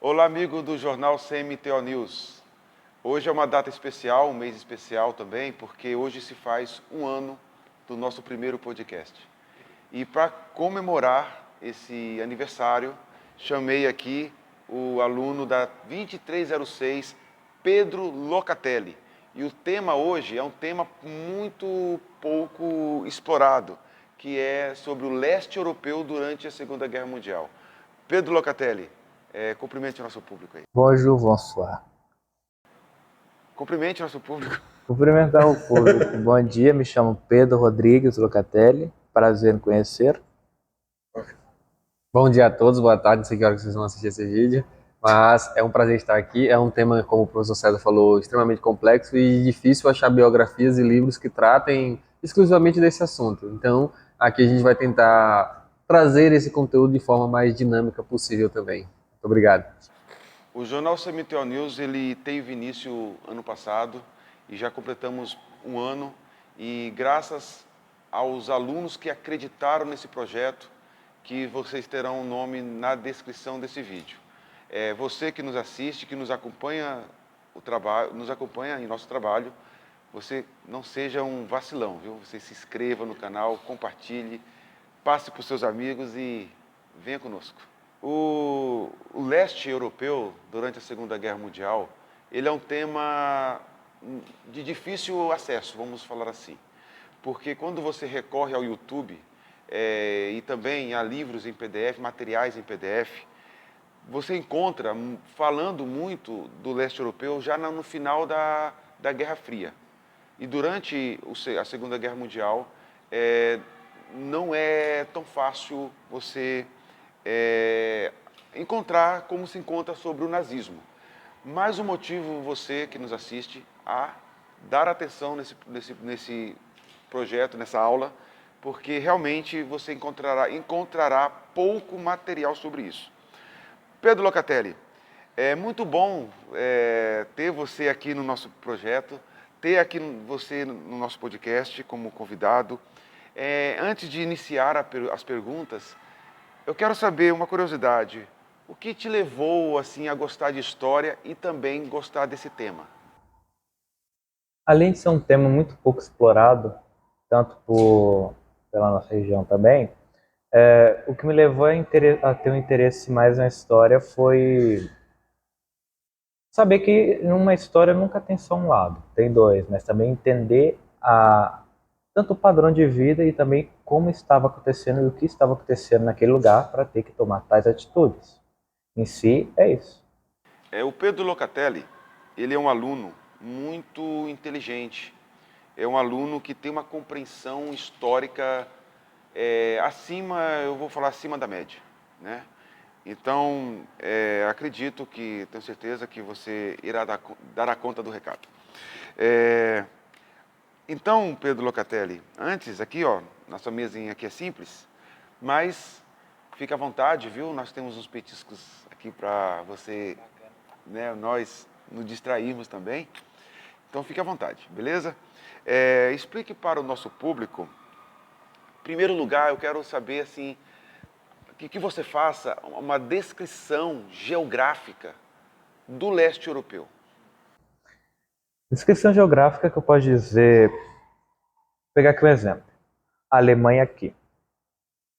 Olá, amigo do jornal CMTO News. Hoje é uma data especial, um mês especial também, porque hoje se faz um ano do nosso primeiro podcast. E para comemorar esse aniversário, chamei aqui o aluno da 2306, Pedro Locatelli. E o tema hoje é um tema muito pouco explorado, que é sobre o leste europeu durante a Segunda Guerra Mundial. Pedro Locatelli, cumprimente o nosso público aí. Bonjour, bonsoir. Cumprimente o nosso público. Cumprimentar o público. Bom dia, me chamo Pedro Rodrigues Locatelli. Prazer em conhecer. Bom dia a todos, boa tarde, não sei que hora que vocês vão assistir esse vídeo, mas é um prazer estar aqui. É um tema, como o professor César falou, extremamente complexo e difícil achar biografias e livros que tratem exclusivamente desse assunto. Então, aqui a gente vai tentar trazer esse conteúdo de forma mais dinâmica possível também. Muito obrigado. O jornal CMTO News ele teve início ano passado e já completamos um ano. E graças aos alunos que acreditaram nesse projeto, que vocês terão o nome na descrição desse vídeo. Você que nos assiste, que nos acompanha o trabalho, nos acompanha em nosso trabalho, você não seja um vacilão, viu? Você se inscreva no canal, compartilhe, passe para os seus amigos e venha conosco. O leste europeu, durante a Segunda Guerra Mundial, ele é um tema de difícil acesso, vamos falar assim. Porque quando você recorre ao YouTube e também a livros em PDF, materiais em PDF, você encontra falando muito do leste europeu já no final da Guerra Fria. E durante a Segunda Guerra Mundial, não é tão fácil você encontrar como se encontra sobre o nazismo. Mais um motivo você que nos assiste a dar atenção nesse projeto, nessa aula, porque realmente você encontrará pouco material sobre isso. Pedro Locatelli, é muito bom ter você aqui no nosso projeto, ter aqui você no nosso podcast como convidado. Antes de iniciar as perguntas, eu quero saber uma curiosidade. O que te levou assim a gostar de história e também gostar desse tema? Além de ser um tema muito pouco explorado, tanto pela nossa região também, o que me levou a ter um interesse mais na história foi saber que numa história nunca tem só um lado, tem dois, mas também entender tanto o padrão de vida e também como estava acontecendo e o que estava acontecendo naquele lugar para ter que tomar tais atitudes. Em si, é isso. O Pedro Locatelli, ele é um aluno muito inteligente. É um aluno que tem uma compreensão histórica acima, eu vou falar acima da média, né? Então, acredito que, tenho certeza que você irá dar conta do recado. Então, Pedro Locatelli, antes aqui, ó, nossa mesinha aqui é simples, mas fica à vontade, viu? Nós temos uns petiscos aqui para você, né, nós nos distrairmos também. Então, fique à vontade, beleza? Explique para o nosso público. Em primeiro lugar, eu quero saber, assim, que você faça uma descrição geográfica do leste europeu. Descrição geográfica que eu posso dizer, vou pegar aqui um exemplo. A Alemanha aqui.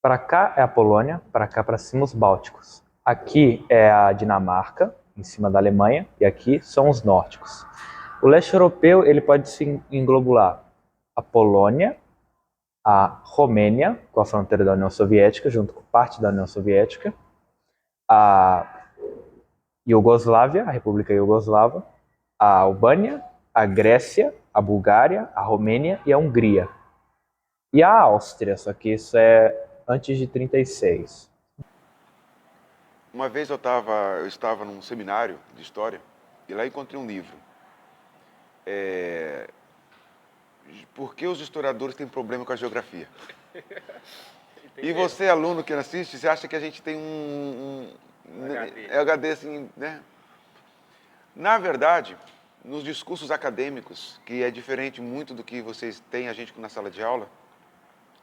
Para cá é a Polônia, para cá para cima os Bálticos. Aqui é a Dinamarca, em cima da Alemanha, e aqui são os nórdicos. O leste europeu ele pode se englobular a Polônia, a Romênia, com a fronteira da União Soviética, junto com parte da União Soviética, a Iugoslávia, a República Iugoslava, a Albânia, a Grécia, a Bulgária, a Romênia e a Hungria. E a Áustria, só que isso é antes de 36. Uma vez eu estava num seminário de história e lá encontrei um livro. Por que os historiadores têm problema com a geografia? E você, aluno que assiste, você acha que a gente tem um HD assim, né? Na verdade, nos discursos acadêmicos, que é diferente muito do que vocês têm a gente na sala de aula,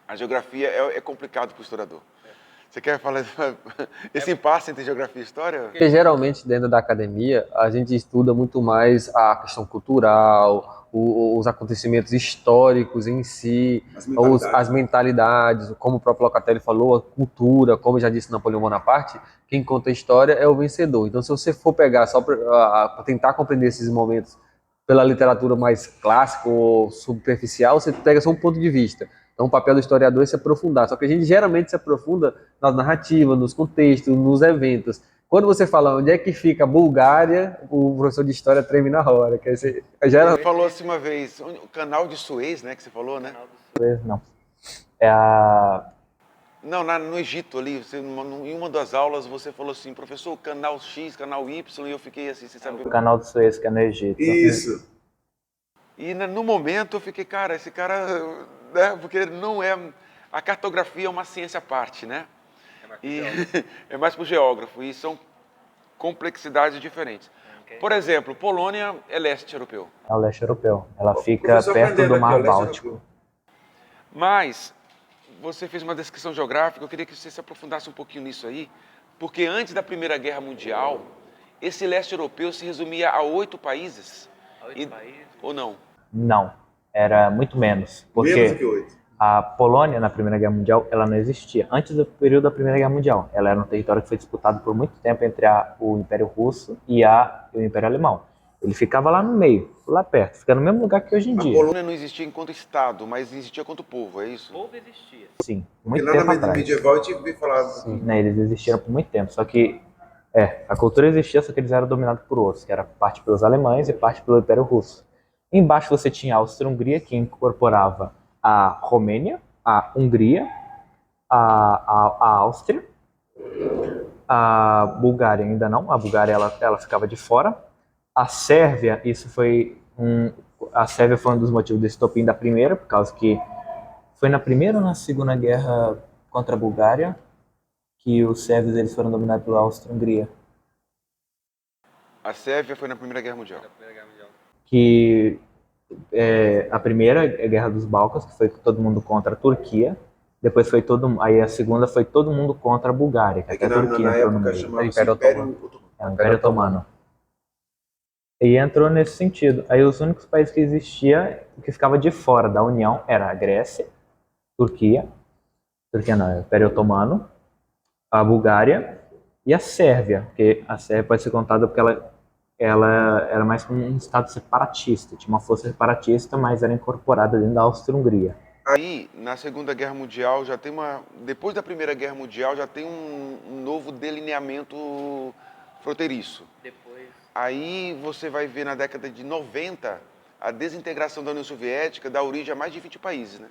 a geografia é complicado para o historiador. Você quer falar esse impasse entre geografia e história? Porque geralmente dentro da academia a gente estuda muito mais a questão cultural, os acontecimentos históricos em si, as mentalidades, como o próprio Locatelli falou, a cultura, como já disse Napoleão Bonaparte, quem conta a história é o vencedor. Então, se você for pegar só para tentar compreender esses momentos pela literatura mais clássica ou superficial, você pega só um ponto de vista. Então, o papel do historiador é se aprofundar. Só que a gente geralmente se aprofunda nas narrativas, nos contextos, nos eventos. Quando você fala onde é que fica a Bulgária, o professor de história treme na hora. Quer dizer, Você falou assim uma vez, o canal de Suez, né, que você falou, né? Não. É a... Não, no Egito ali, em uma das aulas você falou assim, professor, canal X, canal Y, e eu fiquei assim, você sabe... O canal de Suez, que é no Egito. Isso. E no momento eu fiquei, cara, esse cara, né, porque não é... A cartografia é uma ciência à parte, né? E é mais para o geógrafo, e são complexidades diferentes. Por exemplo, Polônia é leste europeu. É o leste europeu. Ela fica Professor, perto aprendendo do aqui, Mar ó, leste Báltico. europeu. Mas você fez uma descrição geográfica, eu queria que você se aprofundasse um pouquinho nisso aí, porque antes da Primeira Guerra Mundial, esse leste europeu se resumia a 8 países. Ou não? Não, era muito menos. Menos que Porque 8. a Polônia, na Primeira Guerra Mundial, ela não existia. Antes do período da Primeira Guerra Mundial. Ela era um território que foi disputado por muito tempo entre o Império Russo e o Império Alemão. Ele ficava lá no meio, lá perto, fica no mesmo lugar que hoje em A dia. Polônia não existia enquanto Estado, mas existia quanto povo, é isso? O povo existia. Sim, Porque muito lá tempo na atrás. medieval eu tinha ouvido falar. Né, eles existiram por muito tempo, só que a cultura existia, só que eles eram dominados por outros, que era parte pelos alemães e parte pelo Império Russo. Embaixo você tinha a Áustria-Hungria, que incorporava a Romênia, a Hungria, a Áustria, a Bulgária ainda não, a Bulgária ela ficava de fora. A Sérvia, a Sérvia foi um dos motivos do estopim da primeira, por causa que foi na primeira ou na segunda guerra contra a Bulgária que os sérvios eles foram dominados pela Áustria-Hungria. A Sérvia foi na Primeira Guerra Mundial. Que a primeira é a Guerra dos Balcãs, que foi todo mundo contra a Turquia. Depois aí a segunda foi todo mundo contra a Bulgária, que É até que a Turquia na entrou no época meio. chamava Império Império Otomano. Otomano. É o Império Otomano. E entrou nesse sentido. Aí os únicos países que existiam, que ficava de fora da União, era a Grécia, Turquia não, é o Império Otomano, a Bulgária e a Sérvia, porque a Sérvia pode ser contada porque ela era mais como um estado separatista, tinha uma força separatista, mas era incorporada dentro da Áustria-Hungria. Aí, na Segunda Guerra Mundial, já tem depois da Primeira Guerra Mundial, já tem um novo delineamento fronteiriço. Depois, Aí você vai ver na década de 90 a desintegração da União Soviética dá origem a mais de 20 países, né?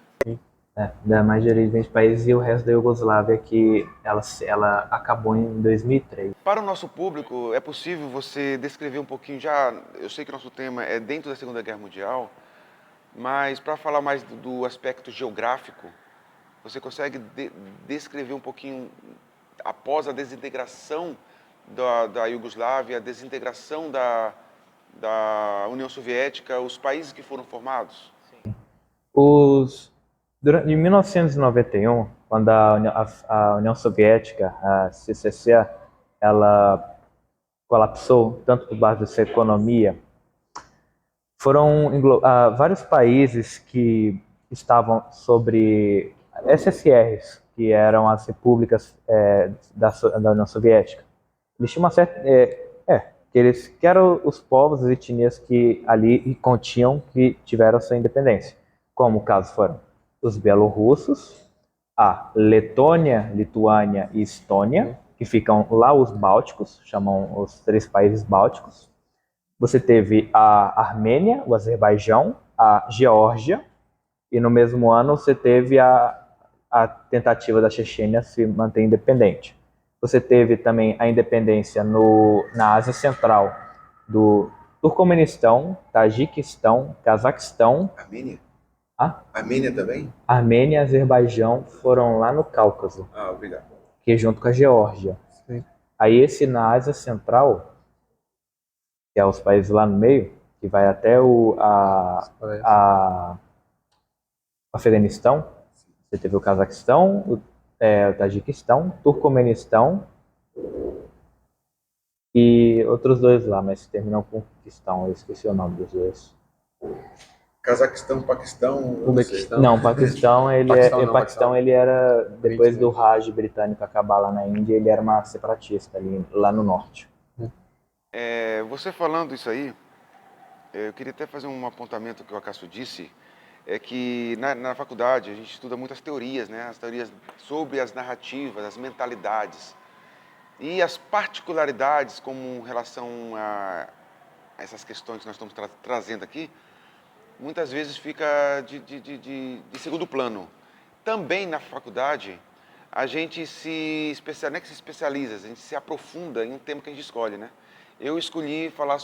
Da mais de 20 países e o resto da Iugoslávia, que ela acabou em 2003. Para o nosso público, é possível você descrever um pouquinho já, eu sei que o nosso tema é dentro da Segunda Guerra Mundial, mas para falar mais do aspecto geográfico, você consegue descrever um pouquinho, após a desintegração da Iugoslávia, a desintegração da União Soviética, os países que foram formados? Em 1991, quando a União Soviética, a CCC, ela colapsou, tanto por base da sua economia, foram vários países que estavam sobre SSRs, que eram as repúblicas da União Soviética. Eles tinham uma certa... que eram os povos, as etnias que ali continham, que tiveram sua independência. Como o caso foram os belorussos, a Letônia, Lituânia e Estônia, que ficam lá os bálticos, chamam os 3 países bálticos. Você teve a Armênia, o Azerbaijão, a Geórgia, e no mesmo ano você teve a tentativa da Chechênia se manter independente. Você teve também a independência na Ásia Central do Turcomenistão, Tajiquistão, Cazaquistão. Armênia? Ah? Armênia também? Armênia e Azerbaijão foram lá no Cáucaso, Ah, obrigado. que é junto com a Geórgia. Sim. Aí esse na Ásia Central, que é os países lá no meio, que vai até o Afeganistão, você teve o Cazaquistão, o Tajiquistão, Turcomenistão e outros dois lá, mas terminam com Quistão, eu esqueci o nome dos dois. Cazaquistão, Paquistão, Uzbequistão. Não, Paquistão, Paquistão. ele era, depois 20, do Raj britânico acabar lá na Índia, ele era uma separatista ali, lá no norte. Você falando isso aí, eu queria até fazer um apontamento que o Acácio disse, é que na faculdade a gente estuda muitas teorias, né? As teorias sobre as narrativas, as mentalidades e as particularidades como relação a essas questões que nós estamos trazendo aqui, muitas vezes fica de segundo plano. Também na faculdade, a gente não é que se especializa, a gente se aprofunda em um tema que a gente escolhe, né? Eu escolhi falar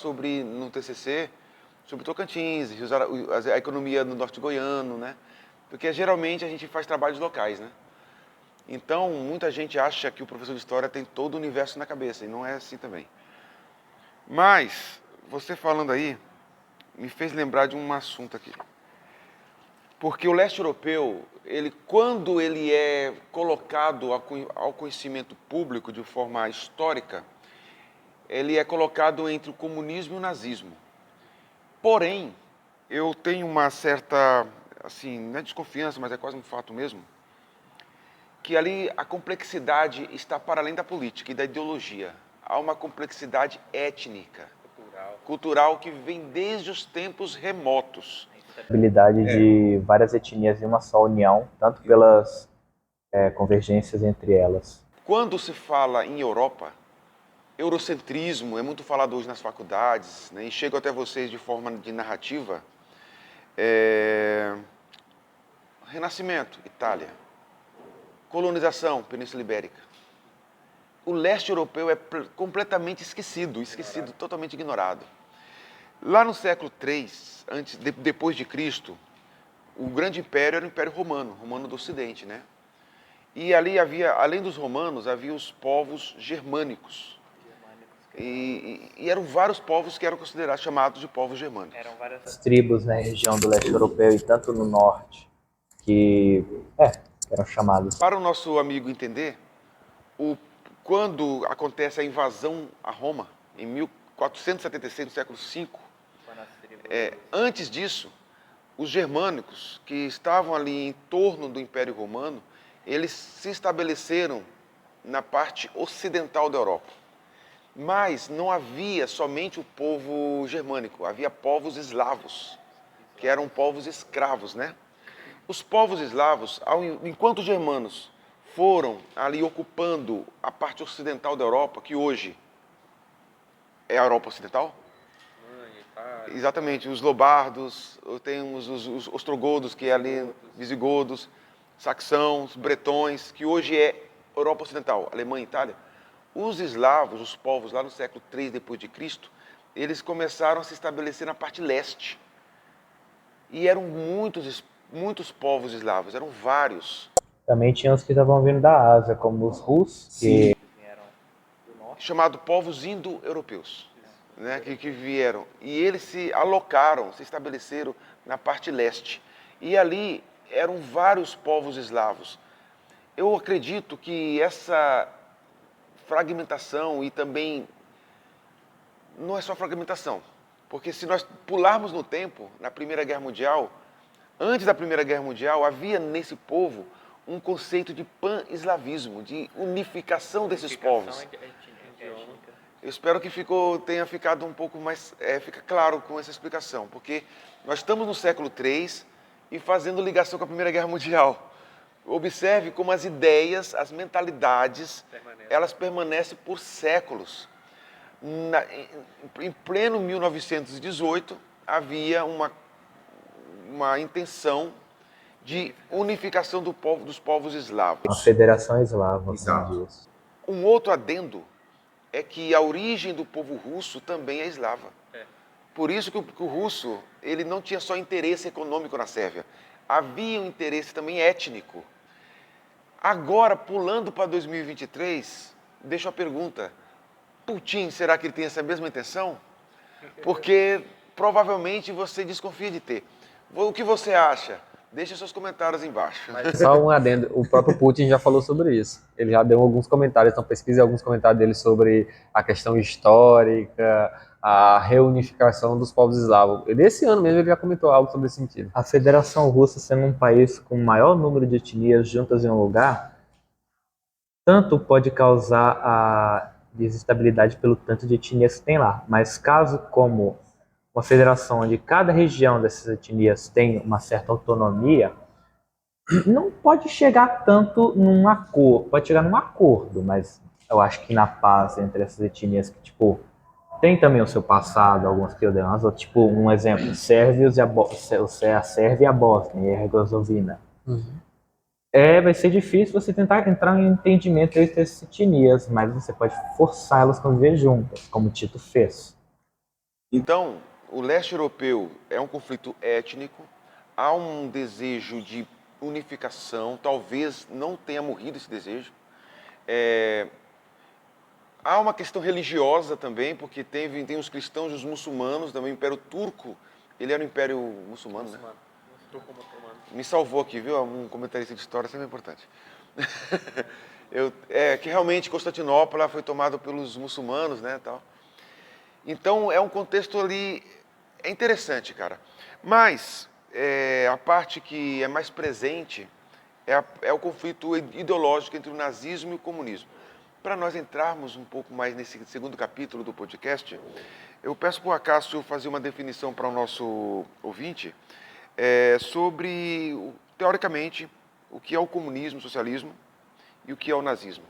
no TCC, sobre Tocantins, a economia no norte goiano, né? Porque geralmente a gente faz trabalhos locais, né? Então, muita gente acha que o professor de história tem todo o universo na cabeça, e não é assim também. Mas, você falando aí, me fez lembrar de um assunto aqui. Porque o leste europeu, quando ele é colocado ao conhecimento público de forma histórica, ele é colocado entre o comunismo e o nazismo. Porém, eu tenho uma certa, assim, não é desconfiança, mas é quase um fato mesmo, que ali a complexidade está para além da política e da ideologia. Há uma complexidade étnica, cultural que vem desde os tempos remotos. Habilidade de várias etnias em uma só união, tanto pelas convergências entre elas. Quando se fala em Europa, eurocentrismo é muito falado hoje nas faculdades, né, e chega até vocês de forma de narrativa. Renascimento, Itália. Colonização, Península Ibérica. O leste europeu é completamente esquecido, totalmente ignorado. Lá no século III, depois de Cristo, o grande império era o Império Romano, Romano do Ocidente, né? E ali havia, além dos romanos, havia os povos germânicos. E eram vários povos que eram considerados, chamados de povos germânicos. Eram várias tribos na região do leste europeu e tanto no norte, que eram chamados. Para o nosso amigo entender, quando acontece a invasão a Roma, em 1476, no século V, antes disso, os germânicos que estavam ali em torno do Império Romano, eles se estabeleceram na parte ocidental da Europa. Mas não havia somente o povo germânico, havia povos eslavos, que eram povos escravos, né? Os povos eslavos, enquanto os germanos foram ali ocupando a parte ocidental da Europa, que hoje é a Europa Ocidental. Exatamente, os lobardos, temos os ostrogodos, que é ali, visigodos, saxãos, bretões, que hoje é Europa Ocidental, Alemanha e Itália. Os eslavos, os povos lá no século III depois de Cristo, eles começaram a se estabelecer na parte leste. E eram muitos povos eslavos, eram vários. Também tinha os que estavam vindo da Ásia, como os russos, que Chamado povos indo-europeus, né, que vieram. E eles se alocaram, se estabeleceram na parte leste. E ali eram vários povos eslavos. Eu acredito que essa fragmentação e também não é só fragmentação, porque se nós pularmos no tempo, na Primeira Guerra Mundial, antes da Primeira Guerra Mundial, havia nesse povo um conceito de pan-eslavismo, de unificação desses povos. Eu espero que tenha ficado um pouco mais, fica claro com essa explicação, porque nós estamos no século III e fazendo ligação com a Primeira Guerra Mundial. Observe como as ideias, as mentalidades, elas permanecem por séculos. Em pleno 1918, havia uma intenção de unificação dos povos eslavos. a Federação Eslava, como diz. Um outro adendo é que a origem do povo russo também é eslava. Por isso que o russo ele não tinha só interesse econômico na Sérvia, havia um interesse também étnico. Agora, pulando para 2023, deixo a pergunta, Putin, será que ele tem essa mesma intenção? Porque provavelmente você desconfia de ter. O que você acha? Deixe seus comentários embaixo. Só um adendo, o próprio Putin já falou sobre isso. Ele já deu alguns comentários, então pesquise alguns comentários dele sobre a questão histórica, a reunificação dos povos eslavos. E desse ano mesmo ele já comentou algo sobre esse sentido. A Federação Russa, sendo um país com o maior número de etnias juntas em um lugar, tanto pode causar a desestabilidade pelo tanto de etnias que tem lá. Mas caso como uma federação onde cada região dessas etnias tem uma certa autonomia, não pode chegar tanto num acordo, pode chegar num acordo, mas eu acho que na paz entre essas etnias que, tipo, tem também o seu passado, algumas que odeiam as outras, tipo, um exemplo, sérvios e a Sérvia e a Bósnia e a Herzegovina. Vai ser difícil você tentar entrar em entendimento entre essas etnias, mas você pode forçá-las a conviver juntas, como Tito fez. Então, o leste europeu é um conflito étnico, há um desejo de unificação, talvez não tenha morrido esse desejo. Há uma questão religiosa também, porque tem os cristãos e os muçulmanos, também o Império Turco, ele era um império muçulmano, né? Me salvou aqui, viu? Um comentarista de história sempre é importante. Que realmente Constantinopla foi tomada pelos muçulmanos, né, tal. Então, é um contexto ali, é interessante, cara. Mas, a parte que é mais presente é o conflito ideológico entre o nazismo e o comunismo. Para nós entrarmos um pouco mais nesse segundo capítulo do podcast, eu peço para o Acácio fazer uma definição para o nosso ouvinte sobre, teoricamente, o que é o comunismo, o socialismo e o que é o nazismo.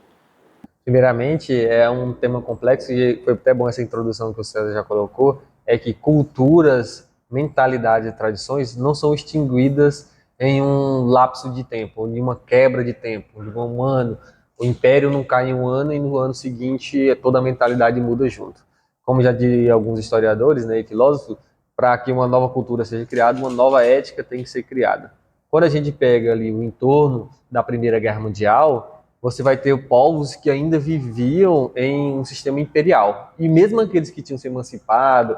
Primeiramente, é um tema complexo e foi até bom essa introdução que o César já colocou, é que culturas, mentalidades e tradições não são extinguidas em um lapso de tempo, em uma quebra de tempo, de um ano. O império não cai em um ano e no ano seguinte toda a mentalidade muda junto. Como já diriam alguns historiadores, né, e filósofos, para que uma nova cultura seja criada, uma nova ética tem que ser criada. Quando a gente pega ali o entorno da Primeira Guerra Mundial, você vai ter povos que ainda viviam em um sistema imperial. E mesmo aqueles que tinham se emancipado,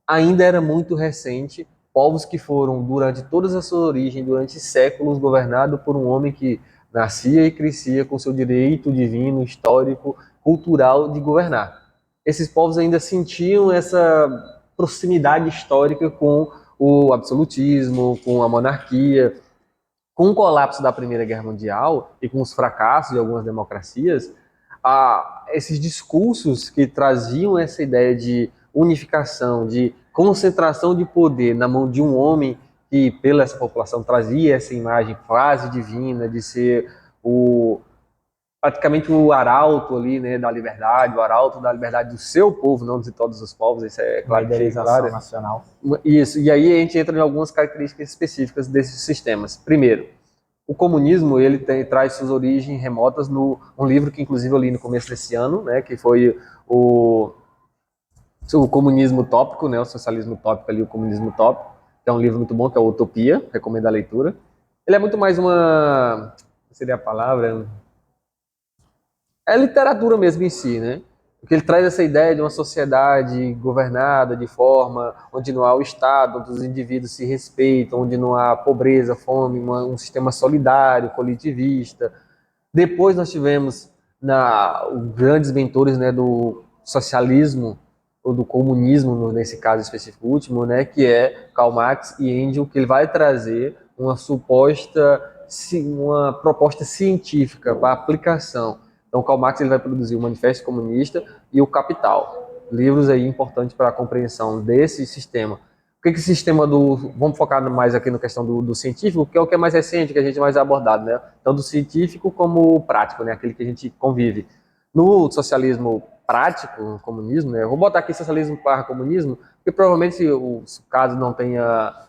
ainda era muito recente, povos que foram, durante todas as suas origens, durante séculos, governados por um homem que nascia e crescia com seu direito divino, histórico, cultural de governar. Esses povos ainda sentiam essa proximidade histórica com o absolutismo, com a monarquia. Com o colapso da Primeira Guerra Mundial e com os fracassos de algumas democracias, esses discursos que traziam essa ideia de unificação, de concentração de poder na mão de um homem que, pela essa população, trazia essa imagem quase divina de ser praticamente o arauto ali, né, da liberdade, o arauto da liberdade do seu povo, não de todos os povos, isso é claro. Liderização nacional. Isso, e aí a gente entra em algumas características específicas desses sistemas. Primeiro, o comunismo, ele traz suas origens remotas um livro que inclusive eu li no começo desse ano, né, que foi o Comunismo Utópico, né, o Socialismo Utópico ali, o Comunismo Utópico, que é um livro muito bom, que é o Utopia, recomendo a leitura. Ele é muito mais seria a palavra? É literatura mesmo em si, né? Porque ele traz essa ideia de uma sociedade governada de forma onde não há o Estado, onde os indivíduos se respeitam, onde não há pobreza, fome, um sistema solidário, coletivista. Depois nós tivemos os grandes mentores, né, do socialismo, ou do comunismo, nesse caso específico último, né, que é Karl Marx e Engels, que ele vai trazer uma proposta científica para aplicação. Então, Karl Marx ele vai produzir o Manifesto Comunista e o Capital, livros aí importantes para a compreensão desse sistema. O que esse sistema vamos focar mais aqui na questão do científico, que é o que é mais recente, que a gente mais abordado, né? Tanto do científico como o prático, né? Aquele que a gente convive. No socialismo prático, no comunismo, né? Eu vou botar aqui socialismo para comunismo, porque provavelmente, se o caso não tenha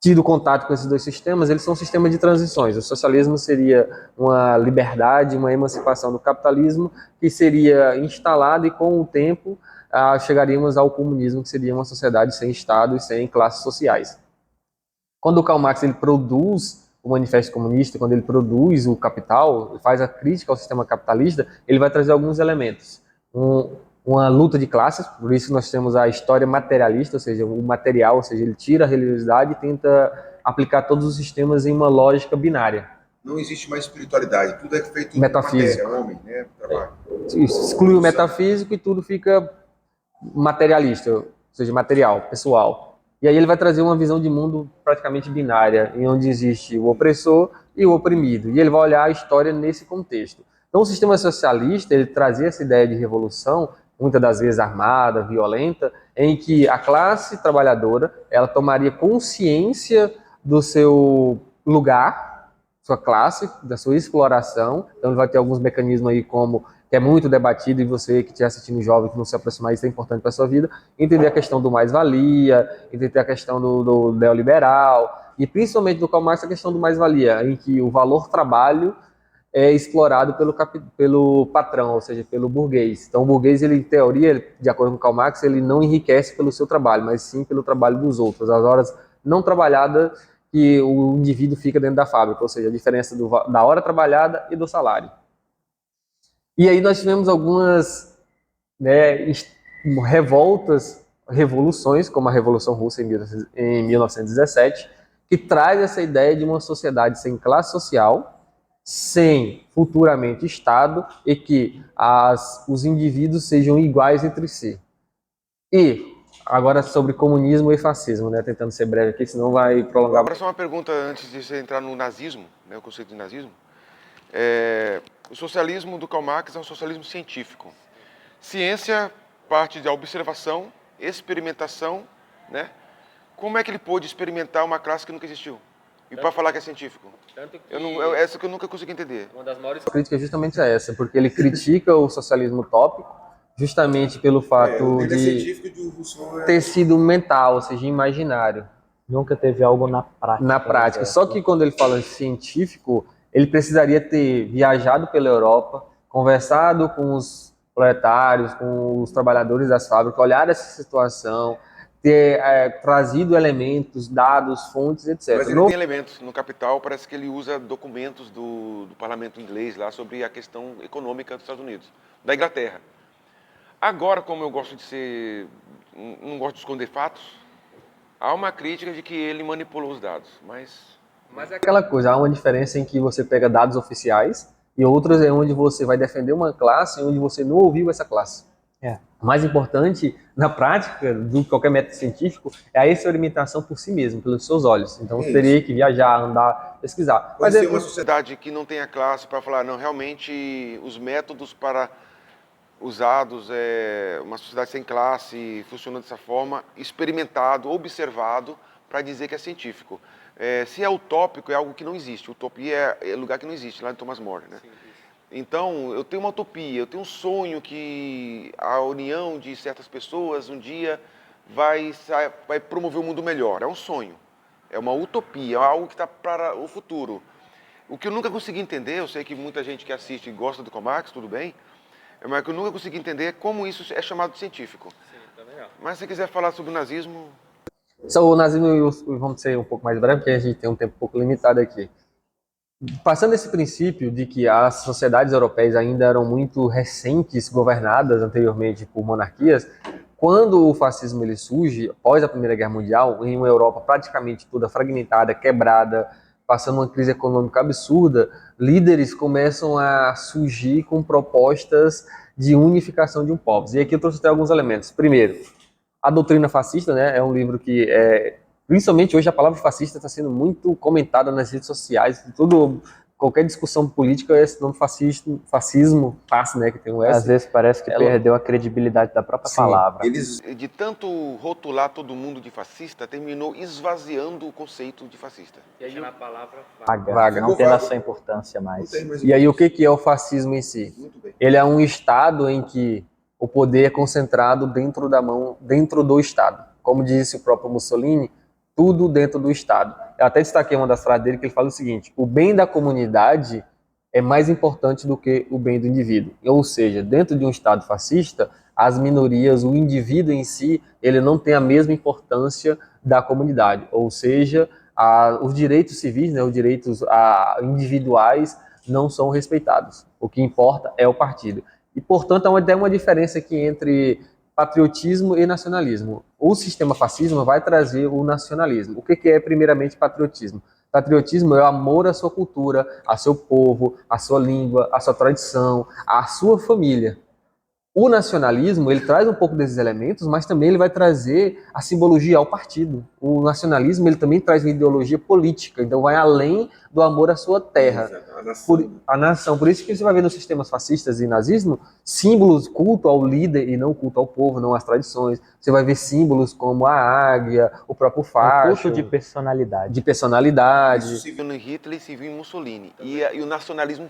tido contato com esses dois sistemas, eles são sistemas de transições. O socialismo seria uma liberdade, uma emancipação do capitalismo que seria instalada e com o tempo chegaríamos ao comunismo, que seria uma sociedade sem Estado e sem classes sociais. Quando o Karl Marx ele produz o Manifesto Comunista, quando ele produz o Capital, faz a crítica ao sistema capitalista, ele vai trazer alguns elementos. uma luta de classes, por isso nós temos a história materialista, ou seja, o material, ou seja, ele tira a religiosidade e tenta aplicar todos os sistemas em uma lógica binária. Não existe mais espiritualidade, tudo é feito Metafísico. matéria, homem, né? Trabalho. Isso exclui o metafísico e tudo fica materialista, ou seja, material, pessoal. E aí ele vai trazer uma visão de mundo praticamente binária, em onde existe o opressor e o oprimido. E ele vai olhar a história nesse contexto. Então o sistema socialista, ele trazia essa ideia de revolução, muitas das vezes armada, violenta, em que a classe trabalhadora, ela tomaria consciência do seu lugar, sua classe, da sua exploração. Então ele vai ter alguns mecanismos aí como que é muito debatido, e você que estiver assistindo jovem, que não se aproximar, isso é importante para a sua vida, entender a questão do mais-valia, entender a questão do neoliberal, e principalmente do Karl Marx a questão do mais-valia, em que o valor trabalho é explorado pelo patrão, ou seja, pelo burguês. Então o burguês, ele, em teoria, de acordo com Karl Marx, ele não enriquece pelo seu trabalho, mas sim pelo trabalho dos outros, as horas não trabalhadas que o indivíduo fica dentro da fábrica, ou seja, a diferença da hora trabalhada e do salário. E aí nós tivemos algumas, né, revoluções, como a Revolução Russa em 1917, que traz essa ideia de uma sociedade sem classe social, sem futuramente Estado, e que os indivíduos sejam iguais entre si. E agora sobre comunismo e fascismo, né, tentando ser breve aqui, senão vai prolongar. Agora só uma pergunta antes de você entrar no nazismo, né, o conceito de nazismo. O socialismo do Karl Marx é um socialismo científico. Ciência parte da observação, experimentação, né? Como é que ele pôde experimentar uma classe que nunca existiu? E para falar que é científico? Essa que eu nunca consegui entender. Uma das maiores críticas justamente é essa, porque ele critica o socialismo utópico, justamente pelo fato de ter sido mental, ou seja, imaginário. Nunca teve algo na prática. Na prática. Só que quando ele fala científico, ele precisaria ter viajado pela Europa, conversado com os proletários, com os trabalhadores das fábricas, olhar essa situação, ter trazido elementos, dados, fontes, etc. Mas ele tem elementos. No Capital, parece que ele usa documentos do parlamento inglês lá sobre a questão econômica dos Estados Unidos, da Inglaterra. Agora, como eu gosto de ser... não gosto de esconder fatos, há uma crítica de que ele manipulou os dados, mas é aquela coisa, há uma diferença em que você pega dados oficiais e outras é onde você vai defender uma classe onde você não ouviu essa classe. O mais importante, na prática, de qualquer método científico, é a experimentação por si mesmo, pelos seus olhos. Então, você teria que viajar, andar, pesquisar. Mas é uma sociedade que não tem a classe para falar, não, realmente os métodos para usados é uma sociedade sem classe, funciona dessa forma, experimentado, observado, para dizer que é científico. Se é utópico, é algo que não existe. Utopia é lugar que não existe, lá em Thomas More, né? Sim. Então, eu tenho uma utopia, eu tenho um sonho que a união de certas pessoas um dia vai promover um mundo melhor. É um sonho, é uma utopia, é algo que está para o futuro. O que eu nunca consegui entender, eu sei que muita gente que assiste gosta do Karl Marx, tudo bem, mas o que eu nunca consegui entender é como isso é chamado de científico. Sim, também não. Mas se quiser falar sobre o nazismo... O nazismo, vamos ser um pouco mais breve, porque a gente tem um tempo um pouco limitado aqui. Passando esse princípio de que as sociedades europeias ainda eram muito recentes, governadas anteriormente por monarquias, quando o fascismo ele surge, após a Primeira Guerra Mundial, em uma Europa praticamente toda fragmentada, quebrada, passando uma crise econômica absurda, líderes começam a surgir com propostas de unificação de um povo. E aqui eu trouxe até alguns elementos. Primeiro, a doutrina fascista, né, é um livro que principalmente hoje a palavra fascista está sendo muito comentada nas redes sociais, qualquer discussão política é esse nome fascismo, né, que tem um S. Às vezes parece que perdeu a credibilidade da própria palavra. De tanto rotular todo mundo de fascista, terminou esvaziando o conceito de fascista. E aí a palavra vaga, não tendo essa importância mais. E aí o que é o fascismo em si? Ele é um estado em que o poder é concentrado dentro do Estado. Como disse o próprio Mussolini, tudo dentro do Estado. Eu até destaquei uma das frases dele que ele fala o seguinte: o bem da comunidade é mais importante do que o bem do indivíduo. Ou seja, dentro de um Estado fascista, as minorias, o indivíduo em si, ele não tem a mesma importância da comunidade. Ou seja, os direitos civis, né, os direitos individuais não são respeitados. O que importa é o partido. E, portanto, há até uma diferença aqui entre patriotismo e nacionalismo. O sistema fascismo vai trazer o nacionalismo. O que é, primeiramente, patriotismo? Patriotismo é o amor à sua cultura, ao seu povo, à sua língua, à sua tradição, à sua família. O nacionalismo, ele traz um pouco desses elementos, mas também ele vai trazer a simbologia ao partido. O nacionalismo, ele também traz uma ideologia política, então vai além do amor à sua terra. A nação. A nação. Por isso que você vai ver nos sistemas fascistas e nazismo símbolos, culto ao líder e não culto ao povo, não às tradições. Você vai ver símbolos como a águia, o próprio Um facho, culto de personalidade. de personalidade. Isso se viu no Hitler e se viu em Mussolini. E o nacionalismo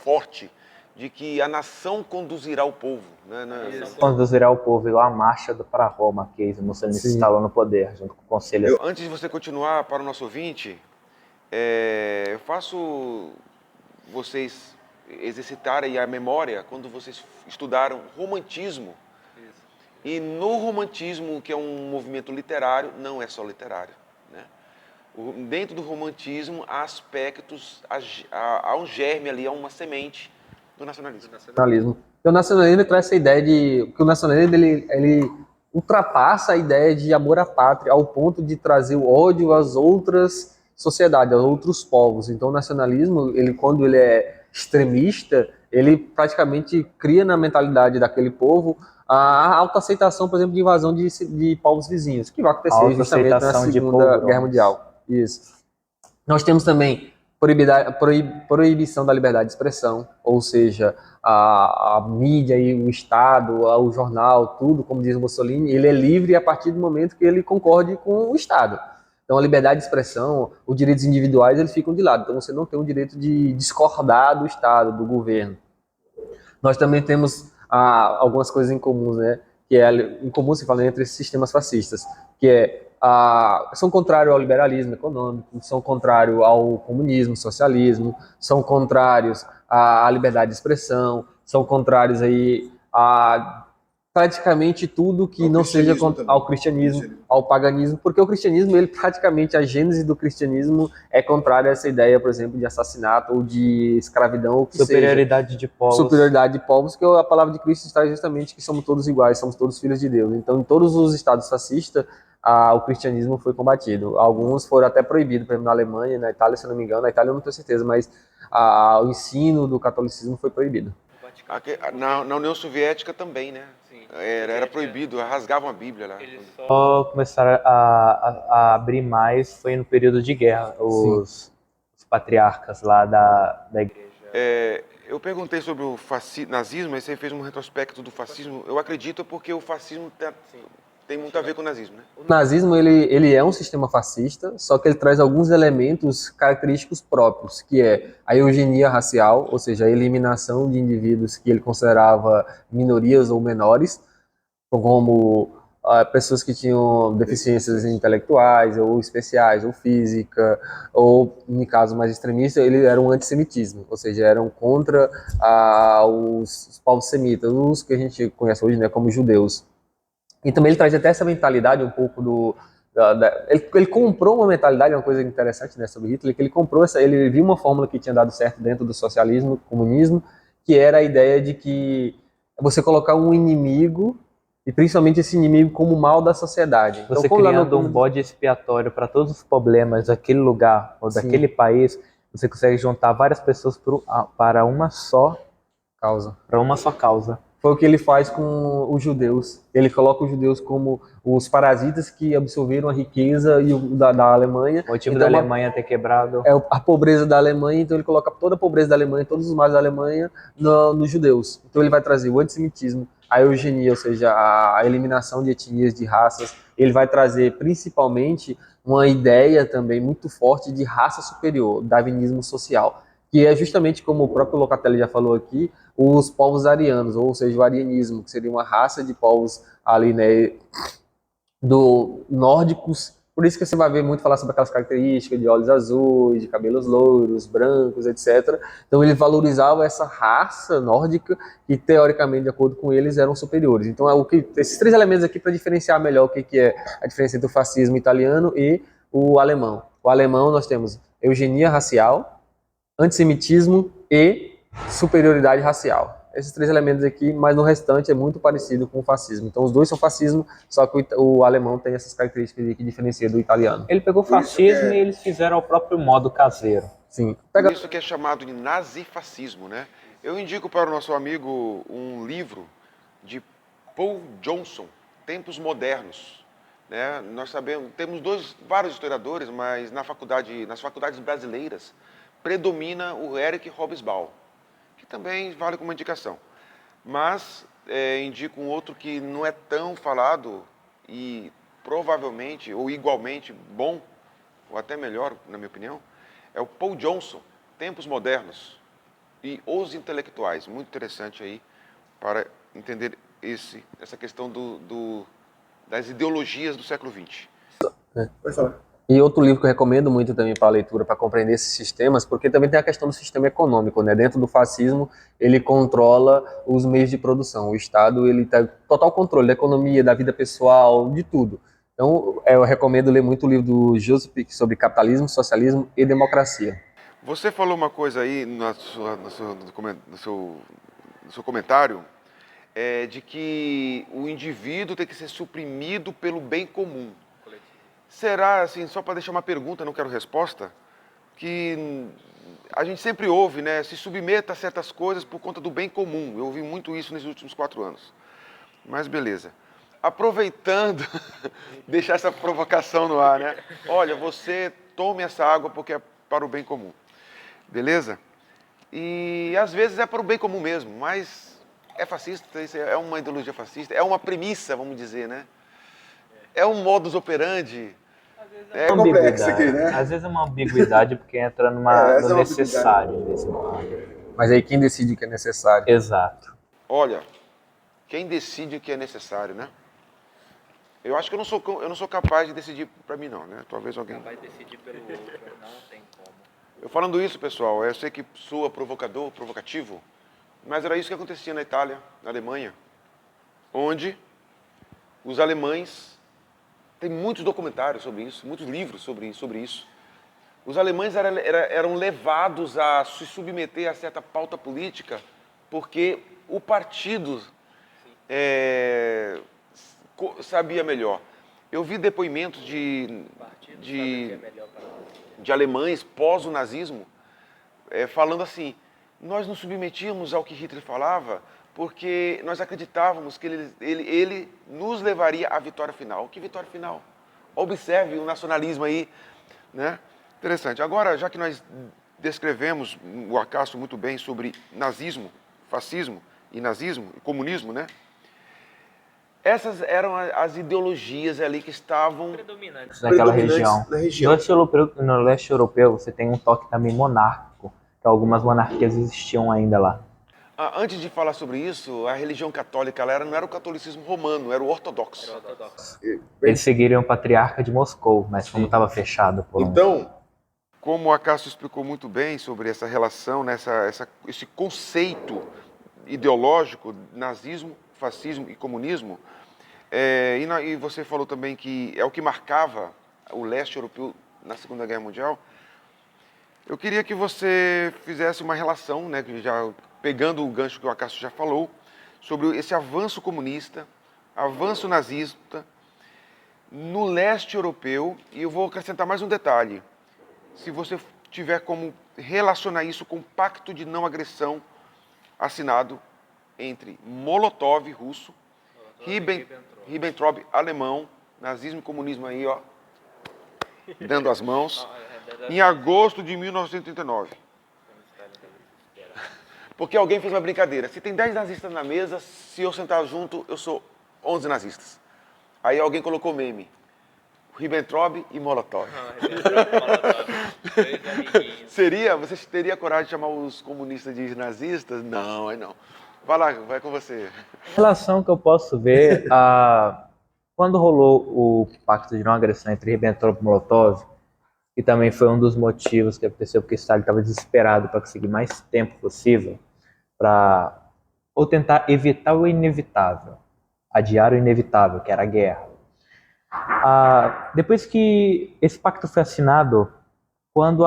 forte de que a nação conduzirá o povo. Né? Conduzirá o povo a marcha para Roma, que Mussolini se instalou no poder, junto com o conselho. Antes de você continuar, para o nosso ouvinte, eu faço vocês exercitarem a memória quando vocês estudaram romantismo. E no romantismo, que é um movimento literário, não é só literário. Né? Dentro do romantismo há aspectos, há um germe ali, há uma semente do nacionalismo. O nacionalismo traz essa ideia de que o nacionalismo ele ultrapassa a ideia de amor à pátria ao ponto de trazer o ódio às outras sociedades, aos outros povos. Então o nacionalismo, quando ele é extremista, ele praticamente cria na mentalidade daquele povo a autoaceitação, por exemplo, de invasão de povos vizinhos, que vai acontecer justamente na Segunda Guerra Mundial. Isso. Nós temos também proibição da liberdade de expressão, ou seja, a mídia e o Estado, o jornal, tudo, como diz o Mussolini, ele é livre a partir do momento que ele concorde com o Estado. Então a liberdade de expressão, os direitos individuais, eles ficam de lado. Então você não tem o direito de discordar do Estado, do governo. Nós também temos algumas coisas em comuns, né? Que é em comum se fala entre esses sistemas fascistas, que são contrários ao liberalismo econômico, são contrários ao comunismo, socialismo, são contrários à liberdade de expressão, são contrários aí a praticamente tudo que não seja ao cristianismo, ao paganismo, porque o cristianismo, praticamente a gênese do cristianismo é contrária a essa ideia, por exemplo, de assassinato ou de escravidão, ou que superioridade de povos. Superioridade de povos, que a palavra de Cristo está justamente que somos todos iguais, somos todos filhos de Deus. Então, em todos os estados fascistas, o cristianismo foi combatido. Alguns foram até proibidos, por exemplo, na Alemanha, na Itália, se não me engano, na Itália eu não tenho certeza, mas o ensino do catolicismo foi proibido. Na União Soviética também, né? Era proibido, rasgavam a Bíblia lá. Eles só começaram a abrir mais foi no período de guerra, os patriarcas lá da igreja. Eu perguntei sobre o nazismo, aí você fez um retrospecto do fascismo. Eu acredito porque o fascismo tem muito a ver com o nazismo, né? O nazismo, ele é um sistema fascista, só que ele traz alguns elementos característicos próprios, que é a eugenia racial, ou seja, a eliminação de indivíduos que ele considerava minorias ou menores, como pessoas que tinham deficiências intelectuais, ou especiais, ou física, ou, em casos mais extremistas, ele era um antissemitismo, ou seja, eram contra os povos semitas, os que a gente conhece hoje, né, como judeus. E também ele traz até essa mentalidade um pouco ele comprou uma mentalidade, uma coisa interessante, né, sobre Hitler, que ele viu uma fórmula que tinha dado certo dentro do socialismo, comunismo, que era a ideia de que você colocar um inimigo, e principalmente esse inimigo como mal da sociedade. Você então, criando um bode expiatório para todos os problemas daquele lugar ou daquele país, você consegue juntar várias pessoas para uma só causa. Foi o que ele faz com os judeus. Ele coloca os judeus como os parasitas que absorveram a riqueza da Alemanha. O motivo da Alemanha ter quebrado. É a pobreza da Alemanha, então ele coloca toda a pobreza da Alemanha, todos os males da Alemanha nos judeus. Então ele vai trazer o antissemitismo, a eugenia, ou seja, a eliminação de etnias, de raças. Ele vai trazer principalmente uma ideia também muito forte de raça superior, darwinismo social, que é justamente como o próprio Locatelli já falou aqui, os povos arianos, ou seja, o arianismo, que seria uma raça de povos ali, né, nórdicos. Por isso que você vai ver muito falar sobre aquelas características de olhos azuis, de cabelos loiros, brancos, etc. Então ele valorizava essa raça nórdica que, teoricamente, de acordo com eles, eram superiores. Então esses três elementos aqui para diferenciar melhor o que é a diferença entre o fascismo italiano e o alemão. O alemão nós temos eugenia racial, antissemitismo e superioridade racial. esses três elementos aqui, mas no restante é muito parecido com o fascismo. Então os dois são fascismo, só que o alemão tem essas características que diferencia do italiano. Ele pegou o fascismo e eles fizeram ao próprio modo caseiro. Sim. Por isso que é chamado de nazifascismo, né? Eu indico para o nosso amigo um livro de Paul Johnson, Tempos Modernos. Né? Nós sabemos, temos vários historiadores, mas nas faculdades brasileiras predomina o Eric Hobsbawm, que também vale como indicação. Mas indico um outro que não é tão falado e provavelmente ou igualmente bom, ou até melhor, na minha opinião, é o Paul Johnson, Tempos Modernos e Os Intelectuais. Muito interessante aí para entender essa questão das ideologias do século XX. Pode falar. E outro livro que eu recomendo muito também para a leitura, para compreender esses sistemas, porque também tem a questão do sistema econômico, né? Dentro do fascismo, ele controla os meios de produção. O Estado, ele tem total controle da economia, da vida pessoal, de tudo. Então, eu recomendo ler muito o livro do Joseph sobre capitalismo, socialismo e democracia. Você falou uma coisa aí no seu comentário, de que o indivíduo tem que ser suprimido pelo bem comum. Será, assim, só para deixar uma pergunta, não quero resposta, que a gente sempre ouve, né, se submeta a certas coisas por conta do bem comum. Eu ouvi muito isso nesses últimos 4 anos. Mas beleza. Aproveitando, deixar essa provocação no ar, né? Olha, você tome essa água porque é para o bem comum. Beleza? E às vezes é para o bem comum mesmo, mas é fascista, isso é uma ideologia fascista, é uma premissa, vamos dizer, né? É um modus operandi. É complexo aqui, né? Às vezes é uma ambiguidade porque entra no necessário. Mas aí quem decide o que é necessário? Exato. Olha, quem decide o que é necessário, né? Eu acho que eu não sou capaz de decidir para mim não, né? Talvez alguém... Vai decidir pelo outro, não tem como. Eu falando isso, pessoal, eu sei que soa provocativo, mas era isso que acontecia na Itália, na Alemanha, onde os alemães... Tem muitos documentários sobre isso, muitos livros sobre isso. Os alemães eram levados a se submeter a certa pauta política porque o partido sabia melhor. Eu vi depoimentos de alemães pós o nazismo falando assim, nós nos submetíamos ao que Hitler falava porque nós acreditávamos que ele nos levaria à vitória final. Que vitória final? Observe o nacionalismo aí, né? Interessante. Agora, já que nós descrevemos o Acácio muito bem sobre nazismo, fascismo e nazismo, e comunismo, né? Essas eram as ideologias ali que estavam predominantes naquela região. No leste europeu você tem um toque também monárquico, que algumas monarquias existiam ainda lá. Antes de falar sobre isso, a religião católica não era o catolicismo romano, era o ortodoxo. Eles seguiriam o patriarca de Moscou, mas como estava fechado por Então, como o Acácio explicou muito bem sobre essa relação, né, esse conceito ideológico, nazismo, fascismo e comunismo, e você falou também que é o que marcava o leste europeu na Segunda Guerra Mundial, eu queria que você fizesse uma relação, né, já pegando o gancho que o Acácio já falou, sobre esse avanço comunista, avanço nazista no leste europeu, e eu vou acrescentar mais um detalhe. Se você tiver como relacionar isso com o pacto de não agressão assinado entre Molotov, russo, Ribbentrop, alemão, nazismo e comunismo aí, ó, dando as mãos, em agosto de 1939. Porque alguém fez uma brincadeira. Se tem 10 nazistas na mesa, se eu sentar junto, eu sou 11 nazistas. Aí alguém colocou meme. Ribbentrop e Molotov. Você teria coragem de chamar os comunistas de nazistas? Não, aí não. Vai lá, vai com você. A relação que eu posso ver, quando rolou o pacto de não agressão entre Ribbentrop e Molotov, que também foi um dos motivos que aconteceu, porque Stalin estava desesperado para conseguir mais tempo possível, ou tentar evitar o inevitável, adiar o inevitável, que era a guerra. Depois que esse pacto foi assinado, quando